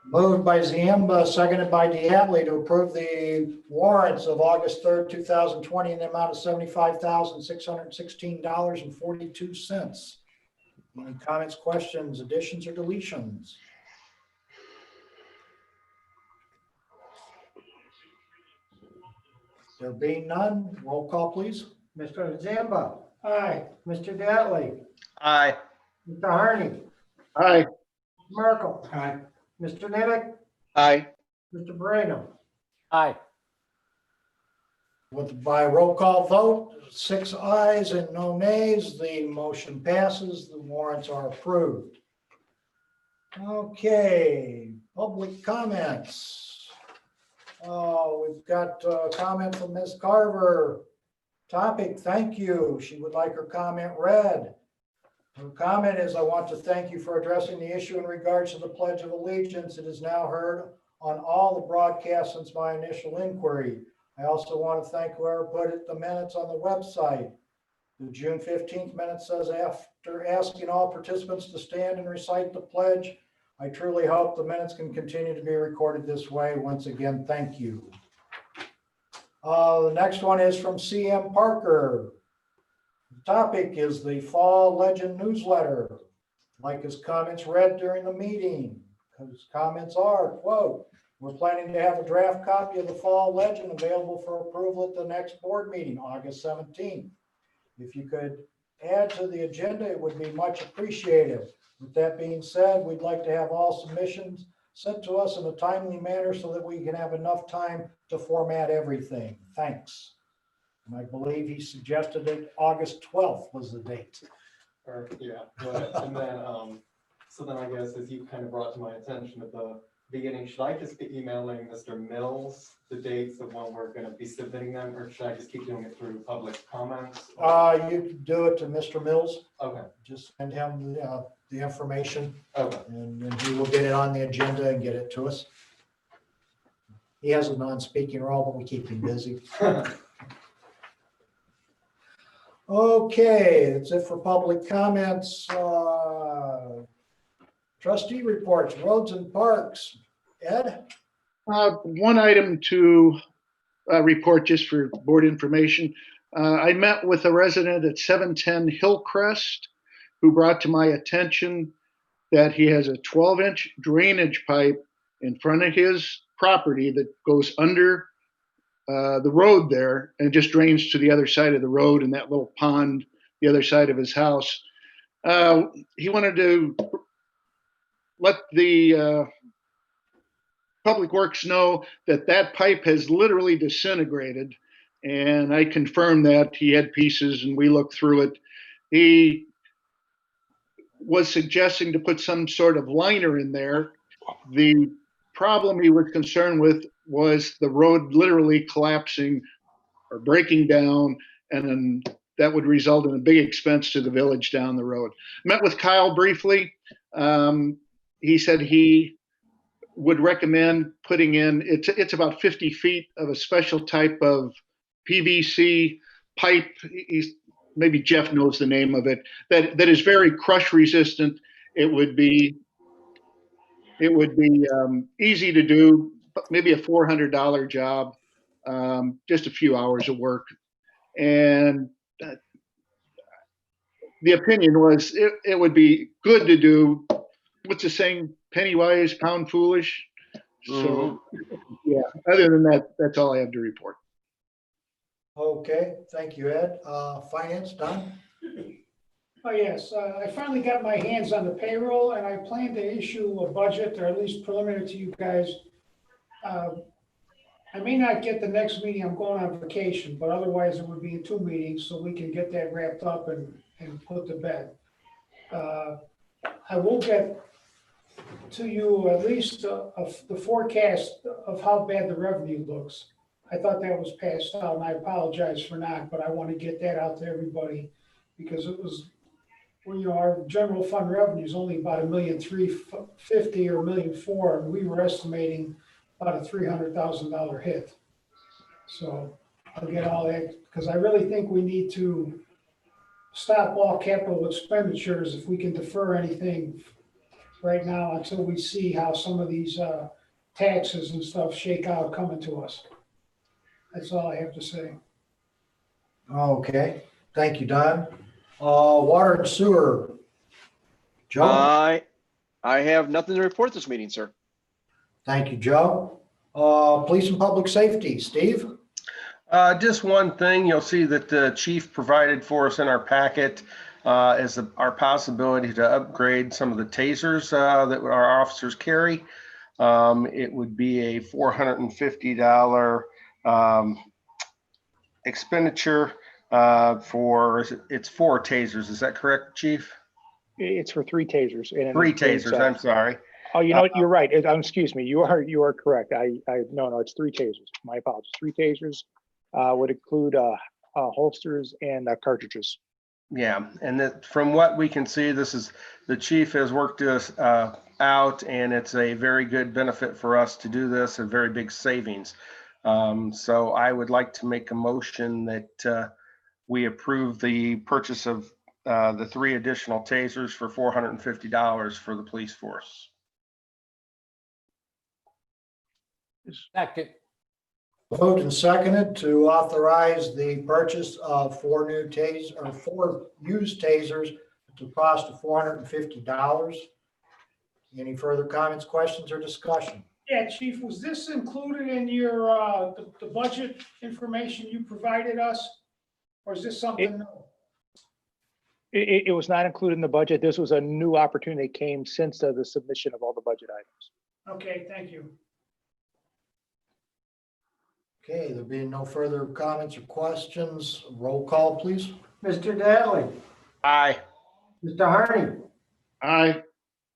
Moved by Ziemba, seconded by Diatley to approve the warrants of August 3rd, 2020 in the amount of $75,616.42. Any comments, questions, additions, or deletions? There being none, roll call, please. Mr. Zamba, Aye. Mr. Dattley, Aye. Mr. Harney, Aye. Merkel, Aye. Mr. Nimick, Aye. Mr. Borrego. Aye. By roll call vote, 6 ayes and no nays, the motion passes. The warrants are approved. Okay, public comments. We've got a comment from Ms. Carver. Topic, thank you. She would like her comment read. Her comment is, I want to thank you for addressing the issue in regards to the Pledge of Allegiance. It is now heard on all the broadcasts since my initial inquiry. I also want to thank whoever put the minutes on the website. The June 15th minute says, after asking all participants to stand and recite the pledge, I truly hope the minutes can continue to be recorded this way. Once again, thank you. The next one is from CM Parker. The topic is the Fall Legend newsletter. Like his comments read during the meeting. His comments are, quote, we're planning to have a draft copy of the Fall Legend available for approval at the next board meeting, August 17th. If you could add to the agenda, it would be much appreciated. With that being said, we'd like to have all submissions sent to us in a timely manner so that we can have enough time to format everything. Thanks. And I believe he suggested that August 12th was the date. Or, yeah, but, and then, so then I guess as you kind of brought to my attention at the beginning, should I just be emailing Mr. Mills the dates of when we're gonna be submitting them, or should I just keep doing it through public comments? You can do it to Mr. Mills. Okay, Just send him the information okay. and then he will get it on the agenda and get it to us. He has a non-speaking role, but we keep him busy. Okay, that's it for public comments. Trustee reports, roads and parks. Ed? One item to report just for board information. I met with a resident at 710 Hillcrest who brought to my attention that he has a 12-inch drainage pipe in front of his property that goes under the road there and just drains to the other side of the road in that little pond, the other side of his house. He wanted to let the Public Works know that that pipe has literally disintegrated And I confirmed that he had pieces and we looked through it. He was suggesting to put some sort of liner in there. The problem he was concerned with was the road literally collapsing or breaking down, and then that would result in a big expense to the village down the road. Met with Kyle briefly. He said he would recommend putting in, it's about 50 feet of a special type of PVC pipe. Maybe Jeff knows the name of it, that is very crush resistant. It would be easy to do, maybe a $400 job, just a few hours of work. And the opinion was it would be good to do, what's the saying, penny wise, pound foolish. So, yeah, other than that, that's all I have to report. Okay, thank you, Ed. Finance, Don? Oh, yes, I finally got my hands on the payroll and I plan to issue a budget, or at least preliminary to you guys. I may not get the next meeting, I'm going on vacation, but otherwise it would be in 2 meetings, so we can get that wrapped up and put to bed. I will get to you at least the forecast of how bad the revenue looks. I thought that was passed out, and I apologize for not, but I want to get that out to everybody because it was, well, you know, our general fund revenue is only about $1,350,000 or $1,400,000, and we were estimating about a $300,000 hit. So I'll get all that because I really think we need to stop all capital expenditures if we can defer anything right now until we see how some of these taxes and stuff shake out coming to us. That's all I have to say. Okay, thank you, Don. Water and sewer. Joe? I have nothing to report this meeting, sir. Thank you, Joe. Police and public safety, Steve? Just one thing, you'll see that the chief provided for us in our packet is our possibility to upgrade some of the tasers that our officers carry. It would be a $450 expenditure it's 4 tasers. Is that correct, Chief? It's for 3 tasers. And 3 tasers, I'm sorry. Oh, you know what? You're right. Excuse me. You are correct. No, it's 3 tasers. My apologies. 3 tasers would include holsters and cartridges. Yeah, and from what we can see, the chief has worked this out, and it's a very good benefit for us to do this, a very big savings. So I would like to make a motion that we approve the purchase of the 3 additional tasers for $450 for the police force. Second. Moved and seconded to authorize the purchase of 4 used tasers at the cost of $450. Any further comments, questions, or discussion? Yeah, Chief, was this included in your, the budget information you provided us? Or is this something new? It was not included in the budget. This was a new opportunity that came since the submission of all the budget items. Okay, thank you. Okay, there being no further comments or questions, roll call, please. Mr. Dattley, Aye. Mr. Harney, Aye.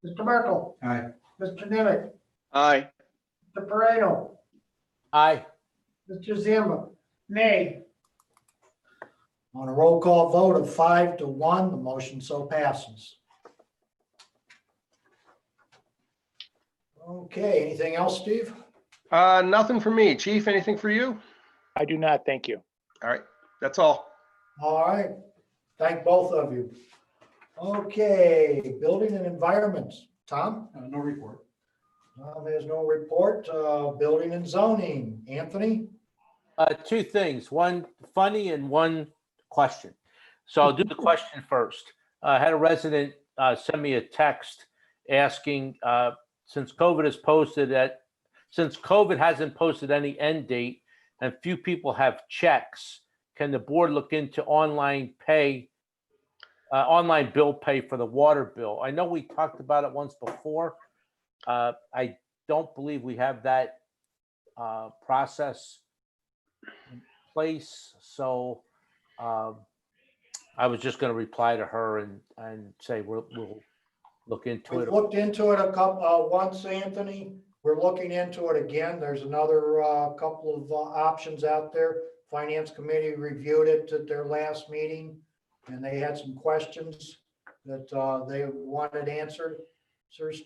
Mr. Merkel, Aye. Mr. Nimitz, Aye. Mr. Moreno, Aye. Mr. Zimba. Nay. On a roll call vote of 5-1, the motion so passes. Okay, anything else, Steve? Nothing for me. Chief, anything for you? I do not. Thank you. All right, that's all. All right, thank both of you. Okay, building and environments, Tom? No report. There's no report. Building and zoning, Anthony? 2 things, one funny and one question. So I'll do the question first. I had a resident send me a text asking, since COVID hasn't posted any end date and few people have checks, can the board look into online bill pay for the water bill? I know we talked about it once before. I don't believe we have that process place. So I was just going to reply to her and say we'll look into We've it. looked into it a couple, once, Anthony. We're looking into it again. There's another couple of options out there. Finance Committee reviewed it at their last meeting, and they had some questions that they wanted answered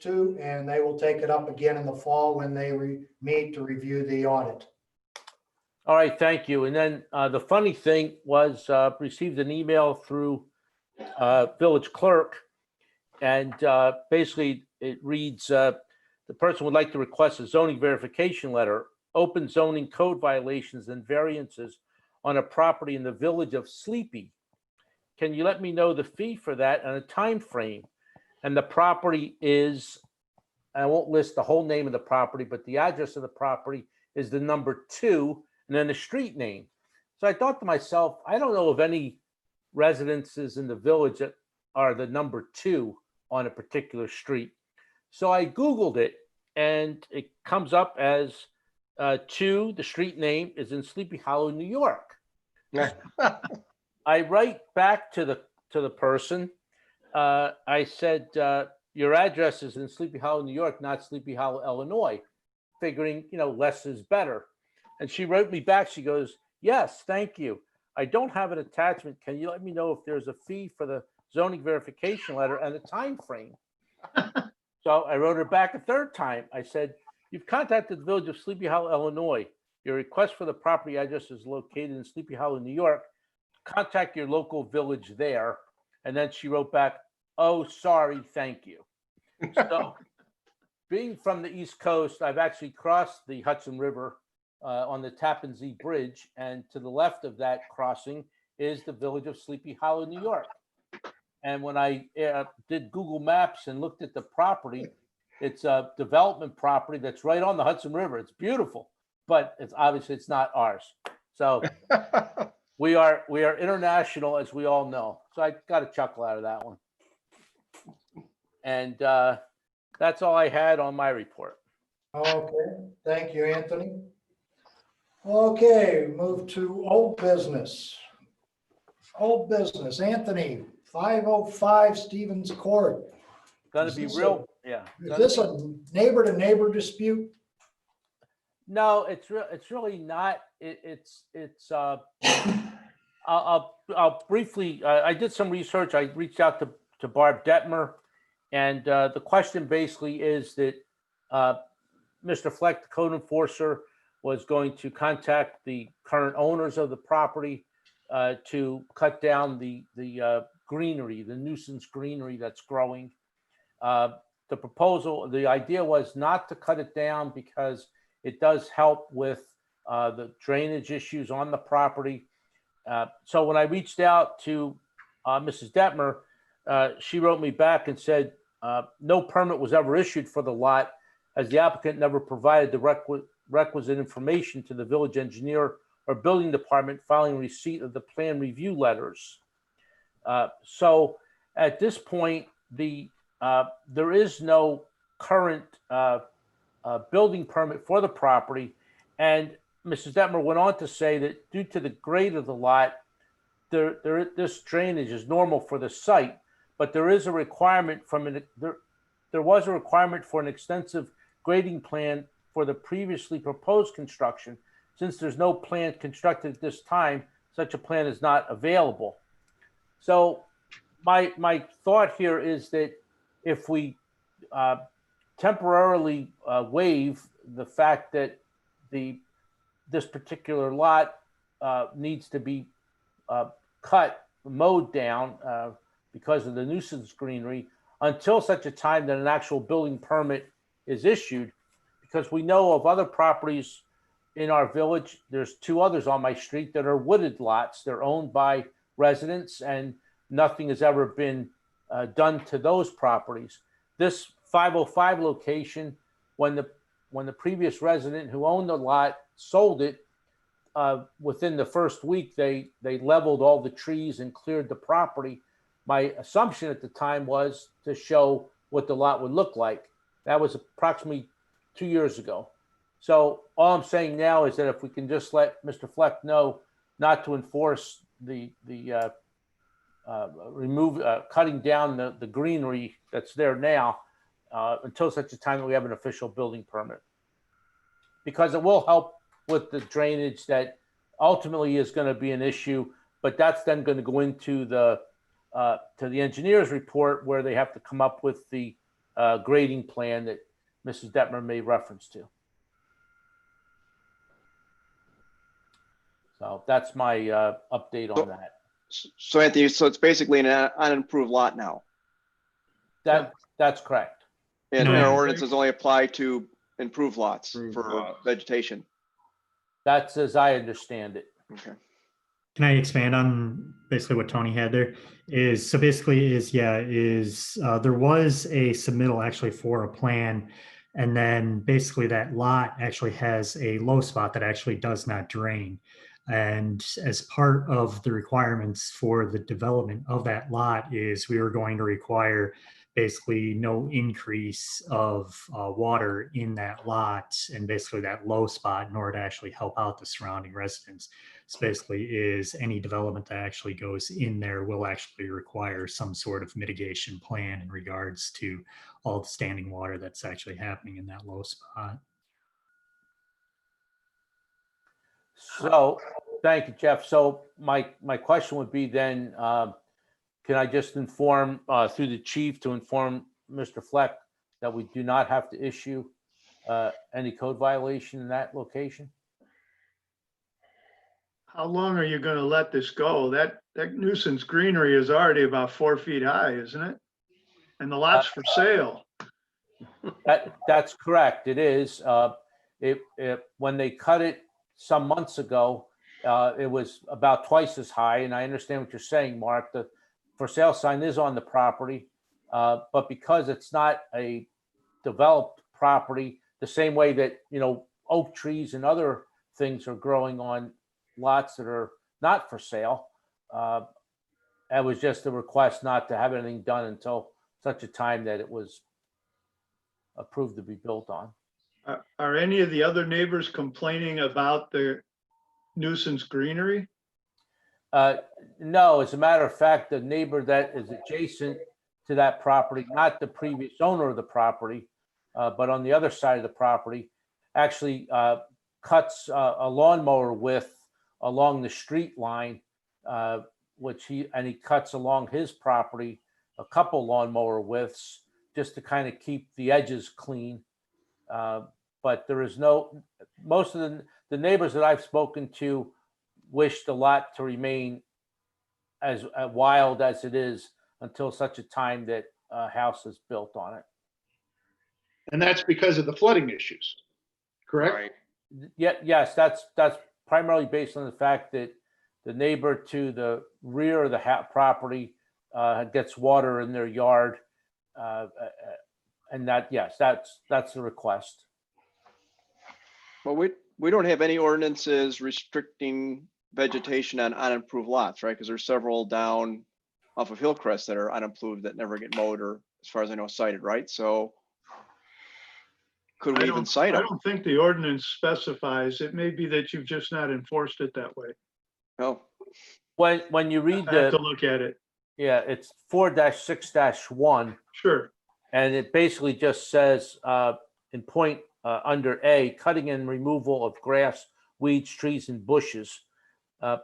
to, and they will take it up again in the fall when they meet to review the audit. All right, thank you. And then the funny thing was received an email through Village Clerk, and basically it reads, the person would like to request a zoning verification letter, open zoning code violations and variances on a property in the village of Sleepy. Can you let me know the fee for that and a time frame? And the property is, I won't list the whole name of the property, but the address of the property is the number 2 and then the street name. So I thought to myself, I don't know of any residences in the village that are the number 2 on a particular street. So I Googled it, and it comes up as 2, the street name is in Sleepy Hollow, New York. I write back to the person. I said, your address is in Sleepy Hollow, New York, not Sleepy Hollow, Illinois, figuring, less is better. And she wrote me back. She goes, yes, thank you. I don't have an attachment. Can you let me know if there's a fee for the zoning verification letter and a time frame? So I wrote her back a third time. I said, you've contacted the village of Sleepy Hollow, Illinois. Your request for the property address is located in Sleepy Hollow, New York. Contact your local village there. And then she wrote back, oh, sorry, thank you. So being from the East Coast, I've actually crossed the Hudson River on the Tappan Zee Bridge. And to the left of that crossing is the village of Sleepy Hollow, New York. And when I did Google Maps and looked at the property, it's a development property that's right on the Hudson River. It's beautiful, but it's obviously it's not ours. So we are international, as we all know. So I got a chuckle out of that one. And that's all I had on my report. Okay, thank you, Anthony. Okay, move to old business. Old business, Anthony, 505 Stevens Court. Gonna be real, yeah. Is this a neighbor to neighbor dispute? No, it's really not. I'll briefly. I did some research. I reached out to Barb Detmer, and the question basically is that Mr. Fleck, the code enforcer, was going to contact the current owners of the property to cut down the greenery, the nuisance greenery that's growing. The proposal, the idea was not to cut it down because it does help with the drainage issues on the property. So when I reached out to Mrs. Detmer, she wrote me back and said no permit was ever issued for the lot as the applicant never provided the requisite information to the village engineer or building department following receipt of the plan review letters. So at this point, there is no current building permit for the property. And Mrs. Detmer went on to say that due to the grade of the lot, this drainage is normal for the site, but there is a requirement there was a requirement for an extensive grading plan for the previously proposed construction. Since there's no plan constructed at this time, such a plan is not available. So my thought here is that if we temporarily waive the fact that this particular lot needs to be mowed down because of the nuisance greenery until such a time that an actual building permit is issued, because we know of other properties in our village. There's 2 others on my street that are wooded lots. They're owned by residents and nothing has ever been done to those properties. This 505 location, when the previous resident who owned the lot sold it, within the first week, they leveled all the trees and cleared the property. My assumption at the time was to show what the lot would look like. That was approximately 2 years ago. So all I'm saying now is that if we can just let Mr. Fleck know not to enforce the cutting down the greenery that's there now until such a time that we have an official building permit. Because it will help with the drainage that ultimately is going to be an issue, but that's then going to go into the engineer's report where they have to come up with the grading plan that Mrs. Detmer made reference to. So that's my update on that. So Anthony, so it's basically an unimproved lot now. That's correct. And No. our ordinances only apply to improved lots for vegetation. That's as I understand it. Okay. Can I expand on basically what Tony had there? There was a submittal actually for a plan, and then basically that lot actually has a low spot that actually does not drain. And as part of the requirements for the development of that lot is we were going to require basically no increase of water in that lot and basically that low spot in order to actually help out the surrounding residents. So basically is any development that actually goes in there will actually require some sort of mitigation plan in regards to all the standing water that's actually happening in that low spot. So, thank you, Jeff. So my question would be then, can I just inform through the chief to inform Mr. Fleck that we do not have to issue any code violation in that location? How long are you going to let this go? That nuisance greenery is already about 4 feet high, isn't it? And the lot's for sale. That's correct. It is. When they cut it some months ago, it was about twice as high. And I understand what you're saying, Mark. The for sale sign is on the property, but because it's not a developed property, the same way that, oak trees and other things are growing on lots that are not for sale. It was just a request not to have anything done until such a time that it was approved to be built on. Are any of the other neighbors complaining about the nuisance greenery? No, as a matter of fact, the neighbor that is adjacent to that property, not the previous owner of the property, but on the other side of the property, actually cuts a lawnmower width along the street line, which he cuts along his property a couple lawnmower widths just to kind of keep the edges clean. But there is most of the neighbors that I've spoken to wish the lot to remain as wild as it is until such a time that a house is built on it. And that's because of the flooding issues, correct? Right. Yes, that's primarily based on the fact that the neighbor to the rear of the property gets water in their yard, and that's the request. Well, we don't have any ordinances restricting vegetation on unimproved lots, right? Because there's several down off of Hillcrest that are unimproved that never get mowed or, as far as I know, cited, right? So could we even cite them? I don't think the ordinance specifies. It may be that you've just not enforced it that way. No. When you read I have to look at it. Yeah, it's 4-6-1. Sure. And it basically just says in point under A, cutting and removal of grass, weeds, trees, and bushes.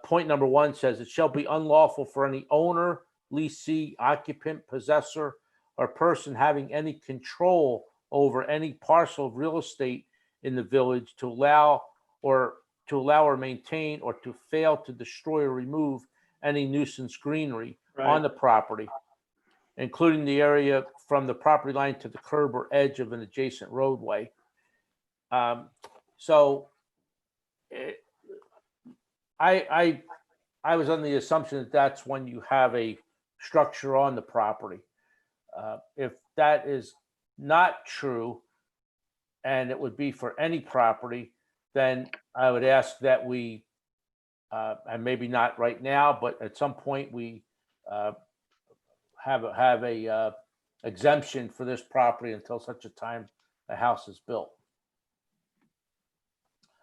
Point number 1 says it shall be unlawful for any owner, leasee, occupant, possessor, or person having any control over any parcel of real estate in the village to allow or maintain or to fail to destroy or remove any nuisance greenery on the property, including the area from the property line to the curb or edge of an adjacent roadway. So I was under the assumption that that's when you have a structure on the property. If that is not true, and it would be for any property, then I would ask that we, and maybe not right now, but at some point we have a exemption for this property until such a time a house is built.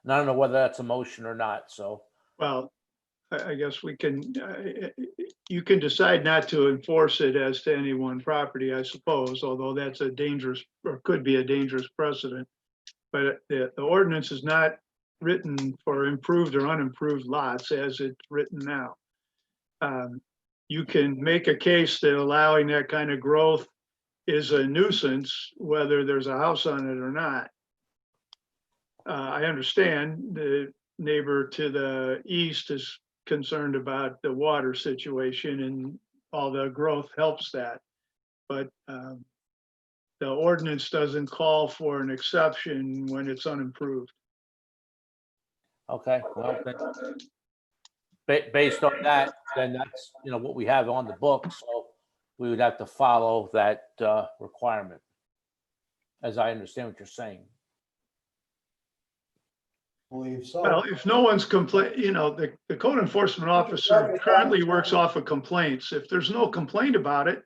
And I don't know whether that's a motion or not. So, well, I guess we can, you can decide not to enforce it as to any one property, I suppose, although that's a dangerous, or could be a dangerous precedent. But the ordinance is not written for improved or unimproved lots as it's written now. You can make a case that allowing that kind of growth is a nuisance, whether there's a house on it or not. I understand the neighbor to the east is concerned about the water situation, and all the growth helps that. But the ordinance doesn't call for an exception when it's unimproved. Okay, well, based on that, then that's, what we have on the book, so we would have to follow that requirement, as I understand what you're saying. Believe so. Well, if no one's the code enforcement officer currently works off of complaints. If there's no complaint about it,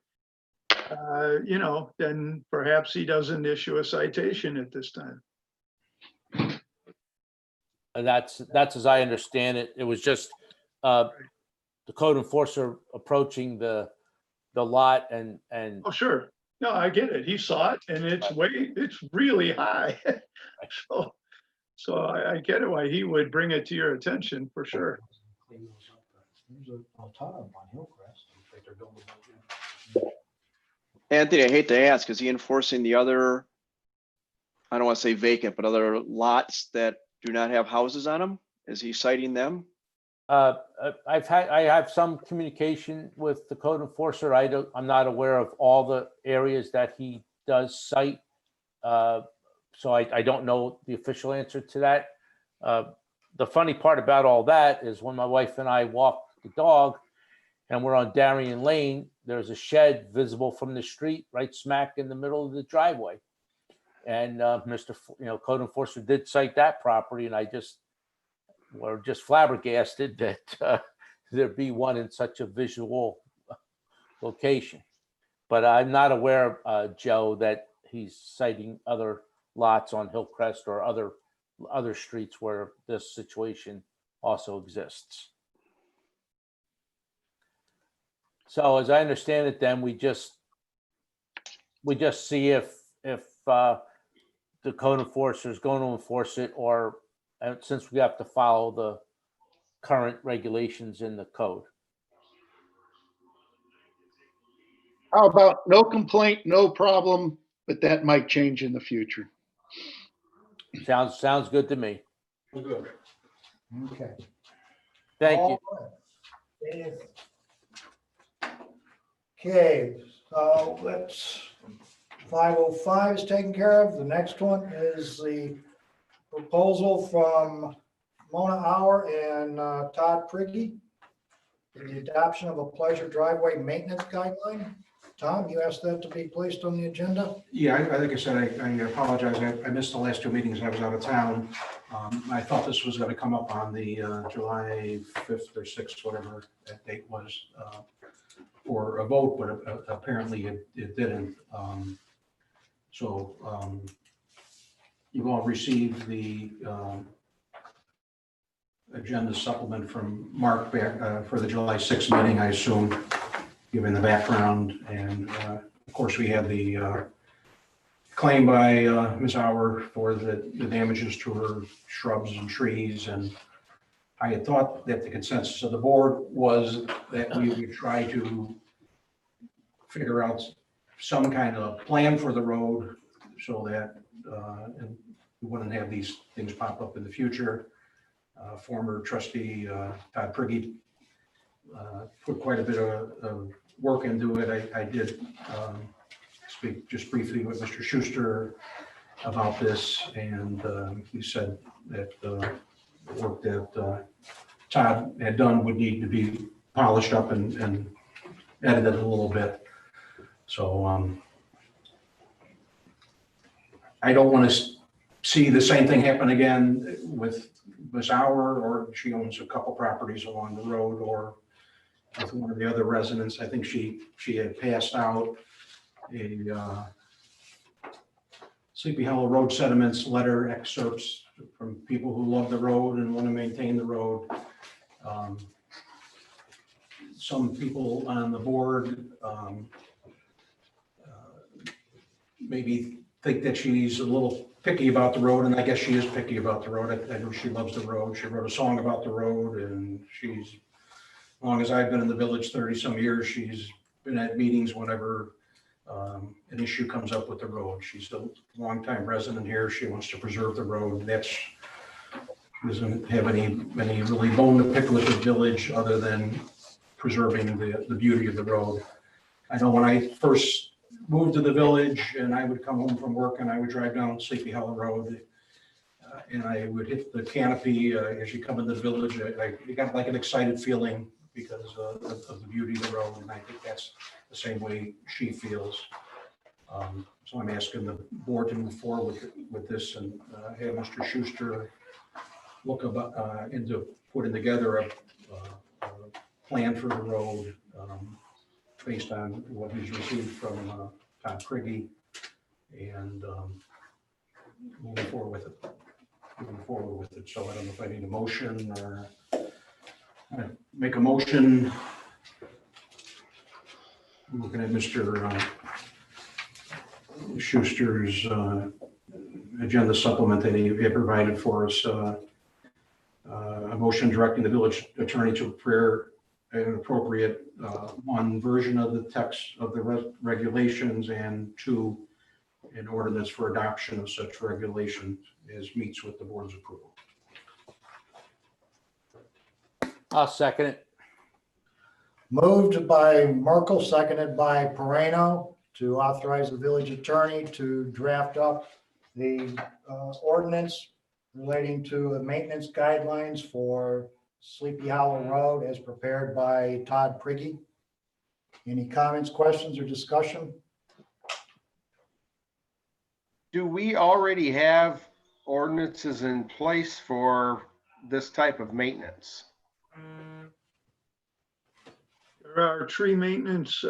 then perhaps he doesn't issue a citation at this time. And that's as I understand it. It was just the code enforcer approaching the lot and Oh, sure. No, I get it. He saw it and it's really high. So I get it why he would bring it to your attention for sure. There's a ton of them on Hillcrest. Like they're building. Anthony, I hate to ask, is he enforcing the other, I don't want to say vacant, but other lots that do not have houses on them? Is he citing them? I have some communication with the code enforcer. I'm not aware of all the areas that he does cite. So I don't know the official answer to that. The funny part about all that is when my wife and I walk the dog and we're on Darien Lane, there's a shed visible from the street right smack in the middle of the driveway. And Mr. Code enforcer did cite that property, and we're just flabbergasted that there be one in such a visual location. But I'm not aware, Joe, that he's citing other lots on Hillcrest or other streets where this situation also exists. So as I understand it, then we just see if the code enforcer is going to enforce it, or since we have to follow the current regulations in the code. How about no complaint, no problem, but that might change in the future. Sounds good to me. Good. Okay. Thank you. All right. Okay, so let's, 505 is taken care of. The next one is the proposal from Mona Hour and Todd Prigge, the adoption of a pleasure driveway maintenance guideline. Tom, you asked that to be placed on the agenda? Yeah, like I said, I apologize. I missed the last two meetings. I was out of town. I thought this was going to come up on the July 5th or 6th, whatever that date was, for a vote, but apparently it didn't. So you've all received the agenda supplement from Mark back for the July 6th meeting, I assume, given the background. And of course, we had the claim by Ms. Hour for the damages to her shrubs and trees. And I had thought that the consensus of the board was that we would try to figure out some kind of plan for the road so that and we wouldn't have these things pop up in the future. Former trustee Todd Prigge put quite a bit of work into it. I did speak just briefly with Mr. Schuster about this, and he said that the work that Todd had done would need to be polished up and edited a little bit. So I don't want to see the same thing happen again with Ms. Hour, or she owns a couple properties along the road, or with one of the other residents. I think she had passed out a Sleepy Hollow Road sediments letter excerpts from people who love the road and want to maintain the road. some people on the board maybe think that she's a little picky about the road, and I guess she is picky about the road. I know she loves the road. She wrote a song about the road, and she's, as long as I've been in the village 30-some years, she's been at meetings whenever an issue comes up with the road. She's a longtime resident here. She wants to preserve the road. She doesn't have any really bone to pick with the village other than preserving the beauty of the road. I know when I first moved to the village and I would come home from work and I would drive down Sleepy Hollow Road and I would hit the canopy as you come into the village. I got like an excited feeling because of the beauty of the road, and I think that's the same way she feels. So I'm asking the board to move forward with this and have Mr. Schuster look into putting together a plan for the road based on what he's received from Todd Prigge, and moving forward with it. So I don't know if I need a motion or make a motion. I'm looking at Mr. Schuster's agenda supplement that he had provided for us. A motion directing the village attorney to prepare an appropriate one version of the text of the regulations, and two, an ordinance for adoption of such regulations as meets with the board's approval. I'll second it. Moved by Merkel, seconded by Moreno, to authorize the village attorney to draft up the ordinance relating to the maintenance guidelines for Sleepy Hollow Road as prepared by Todd Prigge. Any comments, questions, or discussion? Do we already have ordinances in place for this type of maintenance? There are tree maintenance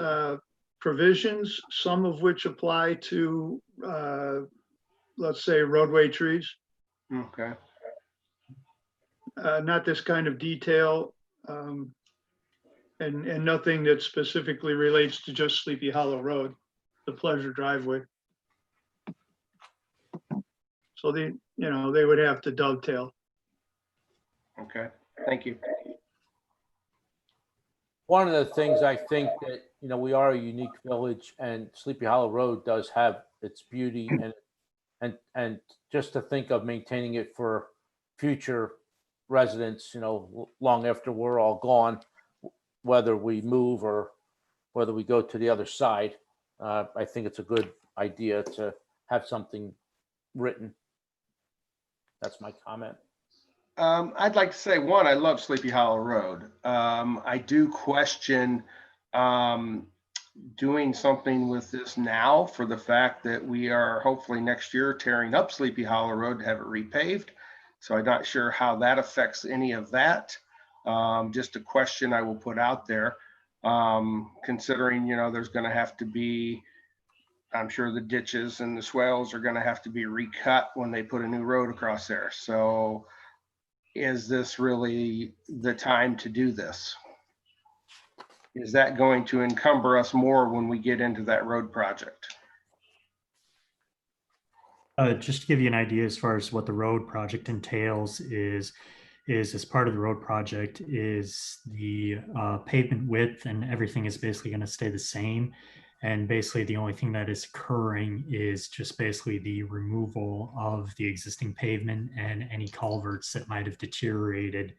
provisions, some of which apply to, let's say, roadway trees. Okay. Not this kind of detail, and nothing that specifically relates to just Sleepy Hollow Road, the pleasure driveway. So they would have to dovetail. Okay, thank you. One of the things I think that, we are a unique village, and Sleepy Hollow Road does have its beauty, and just to think of maintaining it for future residents, long after we're all gone, whether we move or whether we go to the other side, I think it's a good idea to have something written. That's my comment. I'd like to say, one, I love Sleepy Hollow Road. I do question doing something with this now for the fact that we are hopefully next year tearing up Sleepy Hollow Road to have it repaved. So I'm not sure how that affects any of that. Just a question I will put out there, considering, there's going to have to be, I'm sure the ditches and the swales are going to have to be recut when they put a new road across there. So is this really the time to do this? Is that going to encumber us more when we get into that road project? Just to give you an idea as far as what the road project entails is as part of the road project is the pavement width, and everything is basically going to stay the same. And basically the only thing that is occurring is just basically the removal of the existing pavement and any culverts that might have deteriorated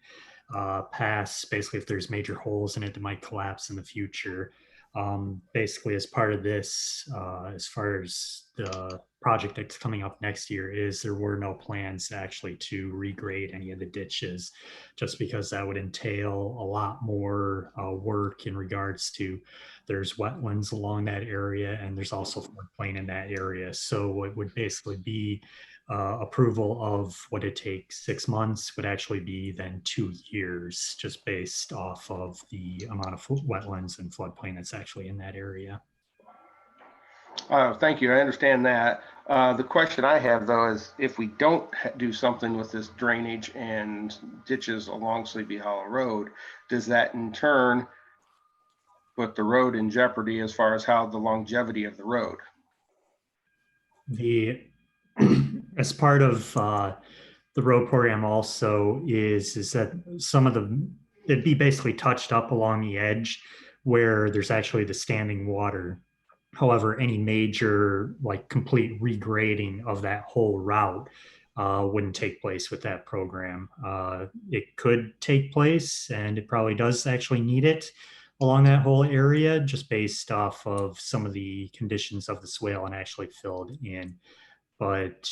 past, basically if there's major holes in it that might collapse in the future. Basically as part of this, as far as the project that's coming up next year, is there were no plans actually to regrade any of the ditches, just because that would entail a lot more work in regards to there's wetlands along that area, and there's also floodplain in that area. So it would basically be approval of what it takes 6 months would actually be then 2 years, just based off of the amount of wetlands and floodplain that's actually in that area. Thank you. I understand that. The question I have, though, is if we don't do something with this drainage and ditches along Sleepy Hollow Road, does that in turn put the road in jeopardy as far as how the longevity of the road. The as part of the road program also is that some of it'd be basically touched up along the edge where there's actually the standing water. However, any major like complete regrading of that whole route wouldn't take place with that program. It could take place, and it probably does actually need it along that whole area, just based off of some of the conditions of the swale and actually filled in. But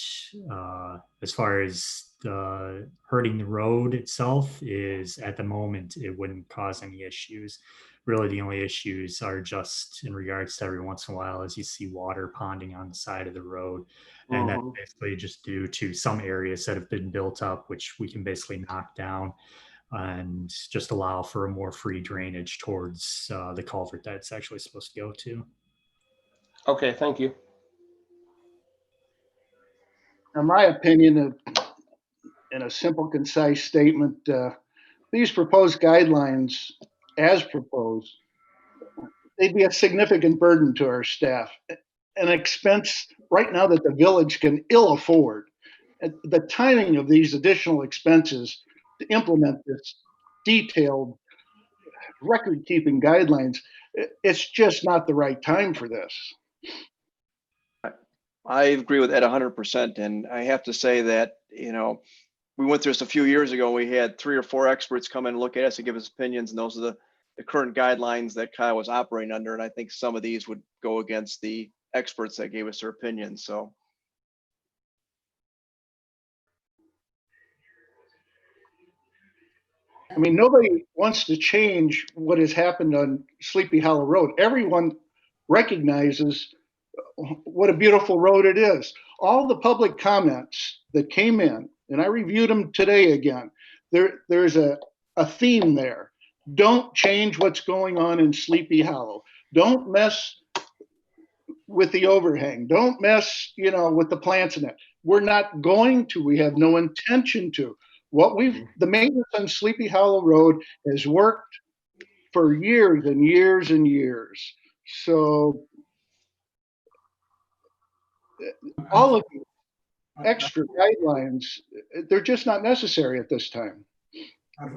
as far as hurting the road itself is at the moment, it wouldn't cause any issues. Really, the only issues are just in regards to every once in a while as you see water ponding on the side of the road. And that's basically just due to some areas that have been built up, which we can basically knock down and just allow for a more free drainage towards the culvert that it's actually supposed to go to. Okay, thank you. In my opinion, in a simple, concise statement, these proposed guidelines, as proposed, they'd be a significant burden to our staff, an expense right now that the village can ill afford. The timing of these additional expenses to implement this detailed record-keeping guidelines, it's just not the right time for this. I agree with Ed 100%. And I have to say that, you know, we went through this a few years ago. We had 3 or 4 experts come in and look at us and give us opinions. And those are the current guidelines that Kyle was operating under. And I think some of these would go against the experts that gave us their opinions. So. I mean, nobody wants to change what has happened on Sleepy Hollow Road. Everyone recognizes what a beautiful road it is. All the public comments that came in, and I reviewed them today again, there's a theme there. Don't change what's going on in Sleepy Hollow. Don't mess with the overhang. Don't mess, with the plants in it. We're not going to. We have no intention to. The maintenance on Sleepy Hollow Road has worked for years and years and years. So all of the extra guidelines, they're just not necessary at this time.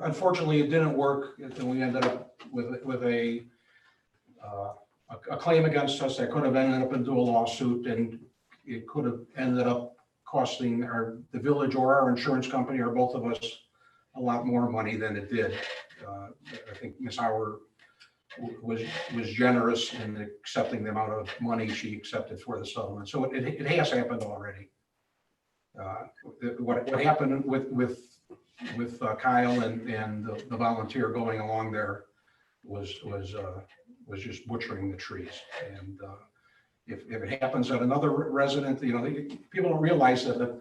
Unfortunately, it didn't work, and we ended up with a claim against us that could have ended up into a lawsuit, and it could have ended up costing the village or our insurance company or both of us a lot more money than it did. I think Ms. Howard was generous in accepting the amount of money she accepted for the settlement. So it has happened already. What happened with Kyle and the volunteer going along there was just butchering the trees. And if it happens at another resident, people don't realize that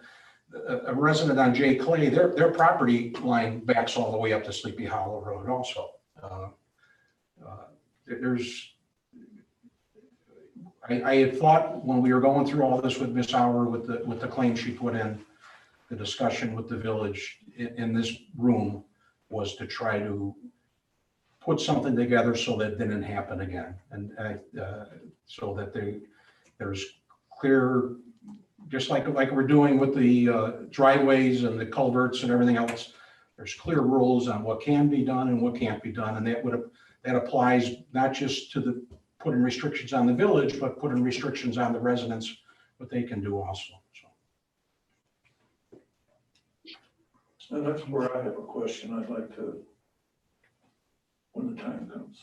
a resident on J. Clay, their property line backs all the way up to Sleepy Hollow Road also. I had thought when we were going through all this with Miss Howard, with the claim she put in, the discussion with the village in this room was to try to put something together so that didn't happen again, and so that there's clear, just like we're doing with the driveways and the culverts and everything else. There's clear rules on what can be done and what can't be done, and that applies not just to putting restrictions on the village, but putting restrictions on the residents, what they can do also. So that's where I have a question I'd like to, when the time comes.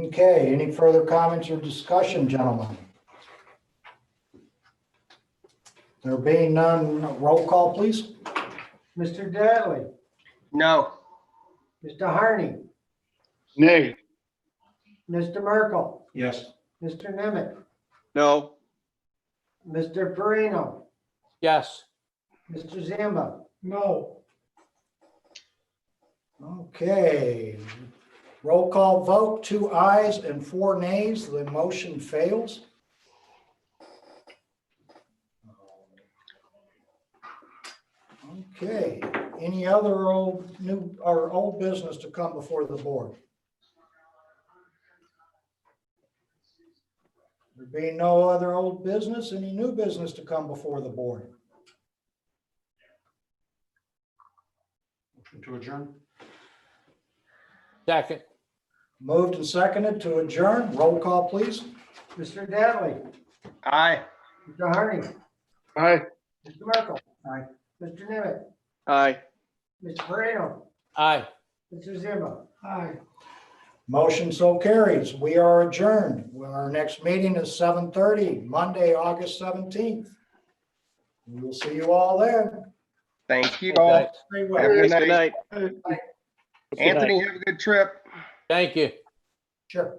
Okay, any further comments or discussion, gentlemen? There being none, roll call, please. Mr. Dudley, No. Mr. Harney, Nay. Mr. Merkel, Yes. Mr. Nemeth, No. Mr. Perino, Yes. Mr. Zamba. No. Okay, roll call vote, 2 ayes and 4 nays, the motion fails. Okay, any other old business to come before the board? There being no other old business, any new business to come before the board? Motion to adjourn. Second. Moved and seconded to adjourn. Roll call, please. Mr. Dattley, Aye. Mr. Harney, Aye. Mr. Merkel. Aye. Mr. Nimitz, Aye. Mr. Moreno, Aye. Mr. Zimmer. Aye. Motion so carries. We are adjourned. Well, our next meeting is 7:30, Monday, August 17th. We will see you all then. Thank you Good all. night. Stay Have well. a good Good night. night. Anthony, have a good trip. Thank you. Sure.